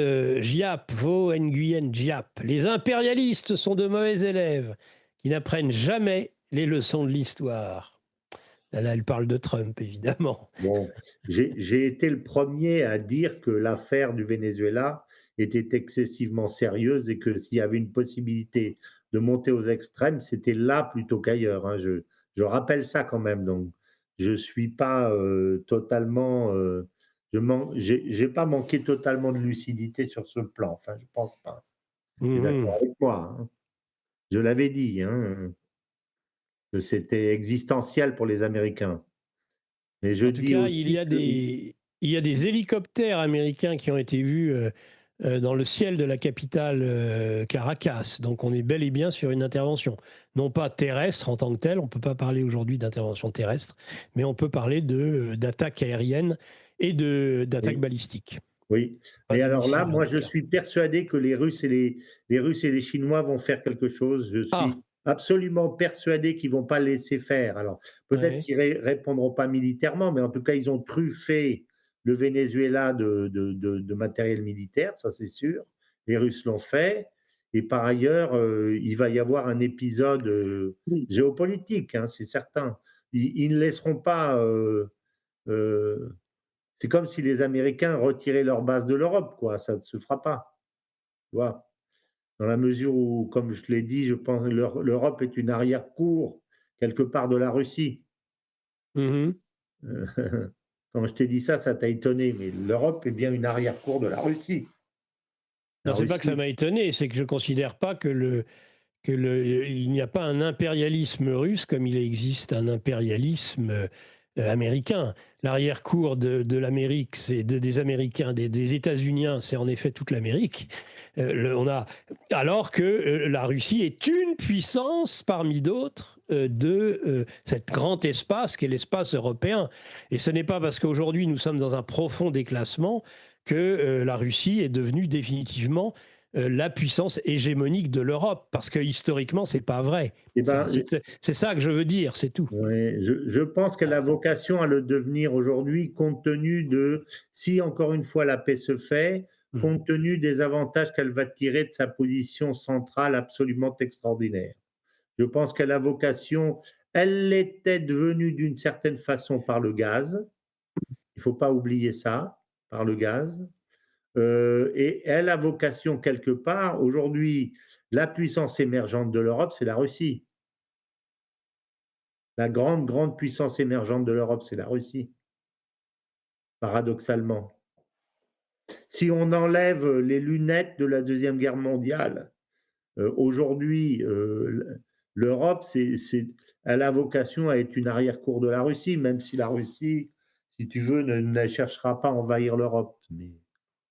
Giap, Vo Nguyen Giap. Les impérialistes sont de mauvais élèves qui n'apprennent jamais les leçons de l'histoire. Là, elle parle de Trump, évidemment. Bon, j'ai été le premier à dire que l'affaire du Venezuela était excessivement sérieuse et que s'il y avait une possibilité de monter aux extrêmes, c'était là plutôt qu'ailleurs, hein. Je rappelle ça quand même. Donc, je suis pas totalement. J'ai pas manqué totalement de lucidité sur ce plan. Enfin, je pense pas. Tu es d'accord avec moi, hein? Je l'avais dit, hein, que c'était existentiel pour les Américains. Et je En tout dis cas, aussi que il y a des hélicoptères américains qui ont été vus dans le ciel de la capitale Caracas. Donc on est bel et bien sur une intervention. Non pas terrestre en tant que telle, on ne peut pas parler aujourd'hui d'intervention terrestre, mais on peut parler d'attaques aériennes et d'attaques oui. balistiques. Oui, Pas mais de alors là, missiles en moi, tout je cas. suis persuadé que les Russes et les Chinois vont faire quelque chose. Je Ah, suis absolument persuadé qu'ils vont pas laisser faire. Alors, peut-être ouais. qu'ils répondront pas militairement, mais en tout cas, ils ont truffé le Venezuela de matériel militaire, ça c'est sûr. Les Russes l'ont fait. Et par ailleurs, il va y avoir un épisode Oui. géopolitique, hein, c'est certain. Ils ne laisseront pas. Euh, c'est comme si les Américains retiraient leur base de l'Europe, quoi. Ça ne se fera pas, tu vois? Dans la mesure où, comme je l'ai dit, je pense que l'Europe est une arrière-cour quelque part de la Russie. Mhm. Heu, quand je t'ai dit ça, ça t'a étonné, mais l'Europe est bien une arrière-cour de la Russie. Non, La c'est pas que ça Russie m'a étonné, c'est que je ne considère pas il n'y a pas un impérialisme russe comme il existe un impérialisme américain. L'arrière-cour de l'Amérique, c'est des Américains, des États-Uniens, c'est en effet toute l'Amérique. Alors que la Russie est une puissance parmi d'autres de cet grand espace qu'est l'espace européen. Et ce n'est pas parce qu'aujourd'hui nous sommes dans un profond déclassement que la Russie est devenue définitivement la puissance hégémonique de l'Europe, parce que historiquement, c'est pas vrai. eh ben, C'est ça que je veux dire, c'est tout. ouais, je pense qu'elle a vocation à le devenir aujourd'hui compte tenu de si encore une fois la paix se fait, Mmh. compte tenu des avantages qu'elle va tirer de sa position centrale absolument extraordinaire. Je pense qu'elle a vocation, elle l'était devenue d'une certaine façon par le gaz, il ne faut pas oublier ça, par le gaz. Et elle a vocation quelque part, aujourd'hui, la puissance émergente de l'Europe, c'est la Russie. La grande, grande puissance émergente de l'Europe, c'est la Russie, paradoxalement. Si on enlève les lunettes de la Deuxième Guerre mondiale, aujourd'hui, l'Europe, elle a vocation à être une arrière-cour de la Russie, même si la Russie, si tu veux, ne cherchera pas à envahir l'Europe. Mais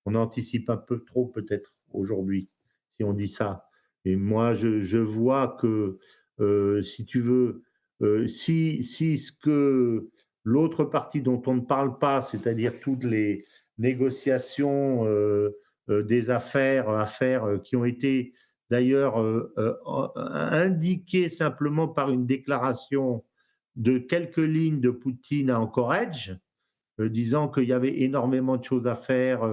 on anticipe un peu trop peut-être aujourd'hui, si on dit ça. Et moi, je vois que, si tu veux, si ce que l'autre partie dont on ne parle pas, c'est-à-dire toutes les négociations, des affaires qui ont été d'ailleurs indiquées simplement par une déclaration de quelques lignes de Poutine à Anchorage, disant qu'il y avait énormément de choses à faire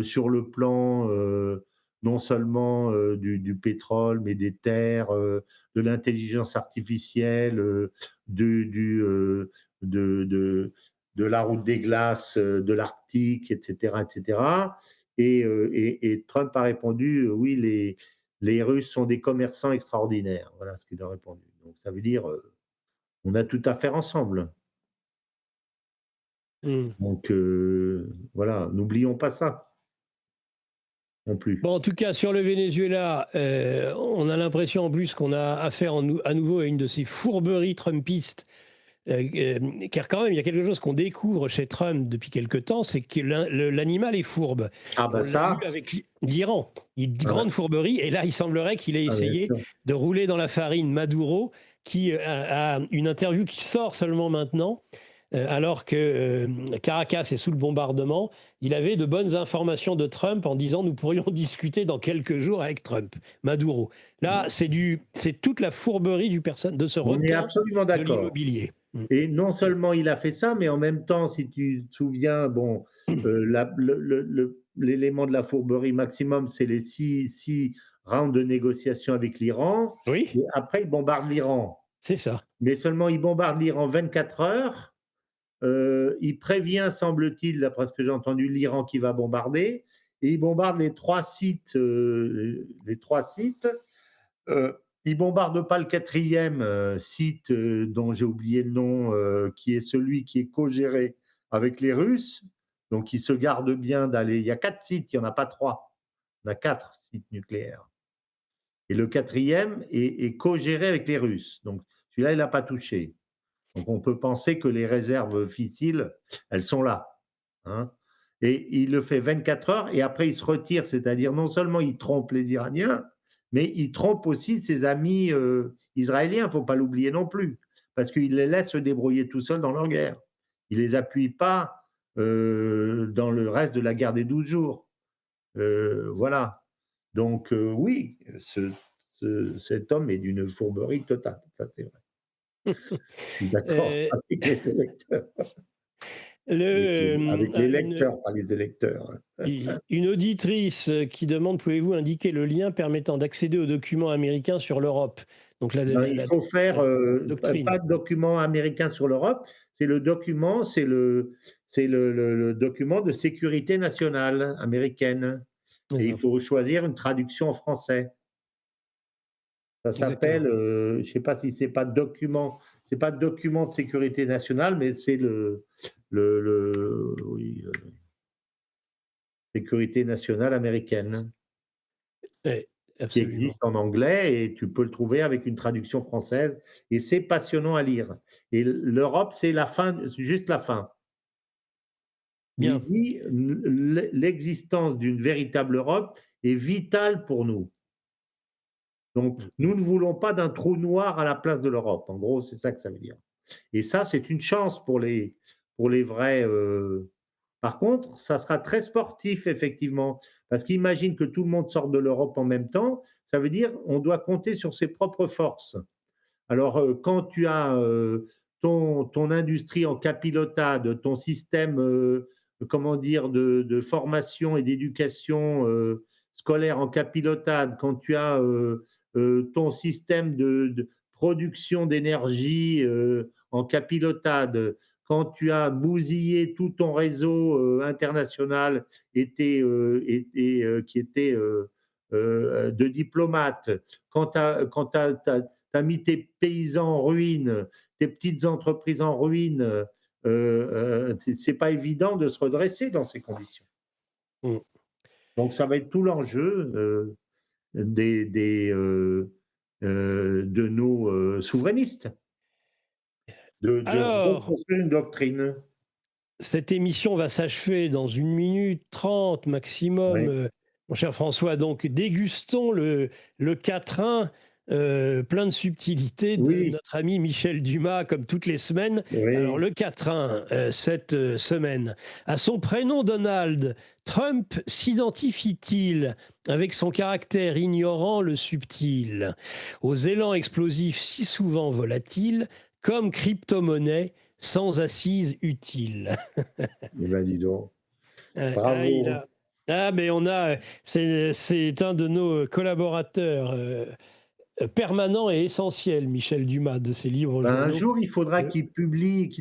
sur le plan non seulement du pétrole, mais des terres, de l'intelligence artificielle, de, de la route des glaces, de l'Arctique, etc., etc. Et Trump a répondu, oui, les Russes sont des commerçants extraordinaires. Voilà ce qu'il a répondu. Donc ça veut dire, on a tout à faire ensemble. Mmh. Donc voilà, n'oublions pas ça non plus. Bon, en tout cas, sur le Venezuela, on a l'impression en plus qu'on a affaire à nouveau à une de ces fourberies trumpistes. Car quand même, il y a quelque chose qu'on découvre chez Trump depuis quelque temps, c'est que l'animal est fourbe. Ah On bah l'a vu ça, avec l'Iran, une ouais, grande fourberie, et là, il semblerait qu'il ait ah bien essayé sûr. de rouler dans la farine Maduro, qui a une interview qui sort seulement maintenant, alors que Caracas est sous le bombardement. Il avait de bonnes informations de Trump en disant nous pourrions discuter dans quelques jours avec Trump, Maduro. Là, c'est toute la fourberie de ce On est requin absolument de d'accord. l'immobilier. Et non seulement il a fait ça, mais en même temps, si tu te souviens, bon, l'élément de la fourberie maximum, c'est les six rounds de négociations avec l'Iran. Oui, Et après, il bombarde l'Iran. c'est ça. Mais seulement, il bombarde l'Iran 24 heures. Il prévient, semble-t-il, d'après ce que j'ai entendu, l'Iran qui va bombarder. Et il bombarde les trois sites. Les trois sites. Il ne bombarde pas le quatrième site dont j'ai oublié le nom, qui est celui qui est co-géré avec les Russes. Donc, il se garde bien d'aller. Il y a 4 sites, il n'y en a pas 3. Il y en a 4 sites nucléaires. Et le quatrième est co-géré avec les Russes. Donc, celui-là, il n'a pas touché. Donc, on peut penser que les réserves fissiles, elles sont là. Hein. Et il le fait 24 heures et après, il se retire. C'est-à-dire, non seulement il trompe les Iraniens, mais il trompe aussi ses amis israéliens. Il ne faut pas l'oublier non plus. Parce qu'il les laisse se débrouiller tout seuls dans leur guerre. Il ne les appuie pas dans le reste de la guerre des 12 jours. Voilà. Donc, oui, cet homme est d'une fourberie totale. Ça, c'est vrai. Je suis d'accord Euh, avec les électeurs. le, Avec les une, lecteurs, pas les électeurs. une auditrice qui demande pouvez-vous indiquer le lien permettant d'accéder aux documents américains sur l'Europe? Donc Non, il faut faire la doctrine. pas de document américain sur l'Europe. C'est le document, le document de sécurité nationale américaine. Et il faut choisir une traduction en français. Ça Exactement. s'appelle, je ne sais pas si c'est pas document de sécurité nationale, mais c'est oui, sécurité nationale américaine, Oui, qui absolument. existe en anglais et tu peux le trouver avec une traduction française et c'est passionnant à lire. Et l'Europe, c'est la fin, juste la fin, où il Bien. dit l'existence d'une véritable Europe est vitale pour nous. Donc, nous ne voulons pas d'un trou noir à la place de l'Europe. En gros, c'est ça que ça veut dire. Et ça, c'est une chance pour les vrais. Par contre, ça sera très sportif, effectivement, parce qu'imagine que tout le monde sort de l'Europe en même temps, ça veut dire on doit compter sur ses propres forces. Alors, quand tu as ton industrie en capilotade, ton système, comment dire, de formation et d'éducation scolaire en capilotade, quand tu as ton système de production d'énergie en capilotade, quand tu as bousillé tout ton réseau international qui était de diplomates, quand tu as mis tes paysans en ruine, tes petites entreprises en ruine, c'est pas évident de se redresser dans ces conditions. Mm. Donc ça va être tout l'enjeu des de nos souverainistes, de Alors, reconstruire une doctrine. cette émission va s'achever dans 1 minute 30 maximum, Oui, mon cher François. Donc, dégustons le quatrain plein de subtilité de oui, notre ami Michel Dumas, comme toutes les semaines. Alors, oui, le quatrain, cette semaine, à son prénom Donald, Trump s'identifie-t-il avec son caractère ignorant le subtil, aux élans explosifs si souvent volatiles, comme crypto-monnaie sans assise utile? eh ben, dis donc. Il Bravo. a. Ah, mais c'est un de nos collaborateurs permanents et essentiels, Michel Dumas, de ses livres Ben, un journaux. jour, il faudra qu'il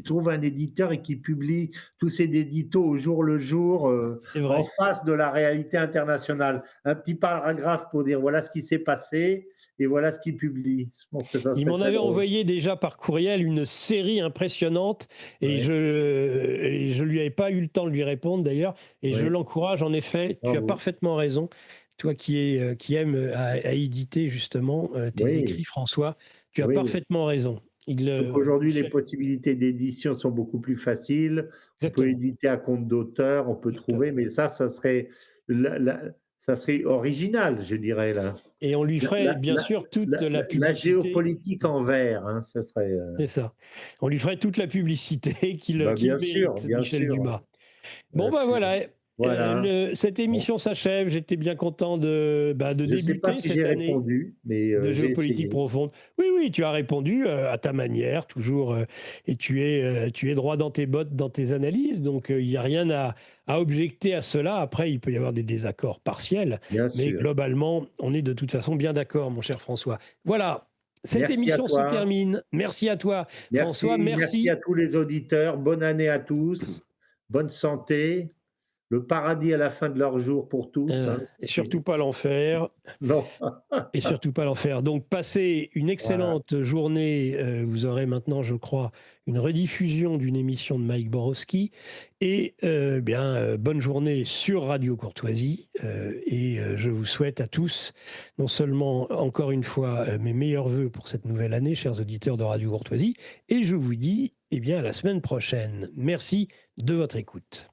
trouve un éditeur et qu'il publie tous ces éditos au jour le jour, C'est en vrai. face de la réalité internationale. Un petit paragraphe pour dire voilà ce qui s'est passé et voilà ce qu'il publie. Je pense que ça Il serait m'en très avait drôle. envoyé déjà par courriel une série impressionnante Ouais, et je lui avais pas eu le temps de lui répondre d'ailleurs. Et je ouais, l'encourage en effet. Tu as bravo. parfaitement raison. Toi qui aimes à éditer justement tes Oui, écrits, François, tu as oui. parfaitement raison. Donc aujourd'hui, les Michel, possibilités d'édition sont beaucoup plus faciles. On peut exactement. éditer à compte d'auteur, on peut trouver, Exactement. mais ça serait ça serait original, je dirais là. Et on lui La ferait la bien la sûr toute la la publicité. géopolitique en vert, hein, ça serait, C'est ça. On lui ferait toute la publicité bah, qu'il mérite, bien Michel sûr, Dumas. Bon, bien ben sûr. voilà, Voilà. cette Bon, émission s'achève. J'étais bien content de je ne sais pas débuter si j'ai cette année répondu, mais de j'ai géopolitique essayé. profonde. Oui, oui, tu as répondu à ta manière, toujours, et tu es droit dans tes bottes, dans tes analyses, donc il n'y a rien à objecter à cela. Après, il peut y avoir des désaccords partiels, Bien mais sûr. globalement, on est de toute façon bien d'accord, mon cher François. Voilà, cette Merci à émission se toi. termine. Merci à toi, François. Merci à Merci. tous les auditeurs. Bonne année à tous. Bonne santé. Le paradis à la fin de leur jour pour tous, hein. Et surtout pas l'enfer. Non. Et surtout pas l'enfer. Donc, passez une Voilà. excellente journée. Vous aurez maintenant, je crois, une rediffusion d'une émission de Mike Borowski. Et bonne journée sur Radio Courtoisie. Je vous souhaite à tous, non seulement, encore une fois, mes meilleurs voeux pour cette nouvelle année, chers auditeurs de Radio Courtoisie. Et je vous dis, à la semaine prochaine. Merci de votre écoute.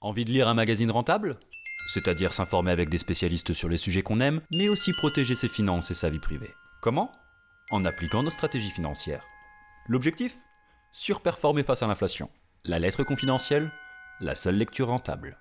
Envie de lire un magazine rentable ? C'est-à-dire s'informer avec des spécialistes sur les sujets qu'on aime, mais aussi protéger ses finances et sa vie privée. Comment ? En appliquant nos stratégies financières. L'objectif ? Surperformer face à l'inflation. La lettre confidentielle ? La seule lecture rentable.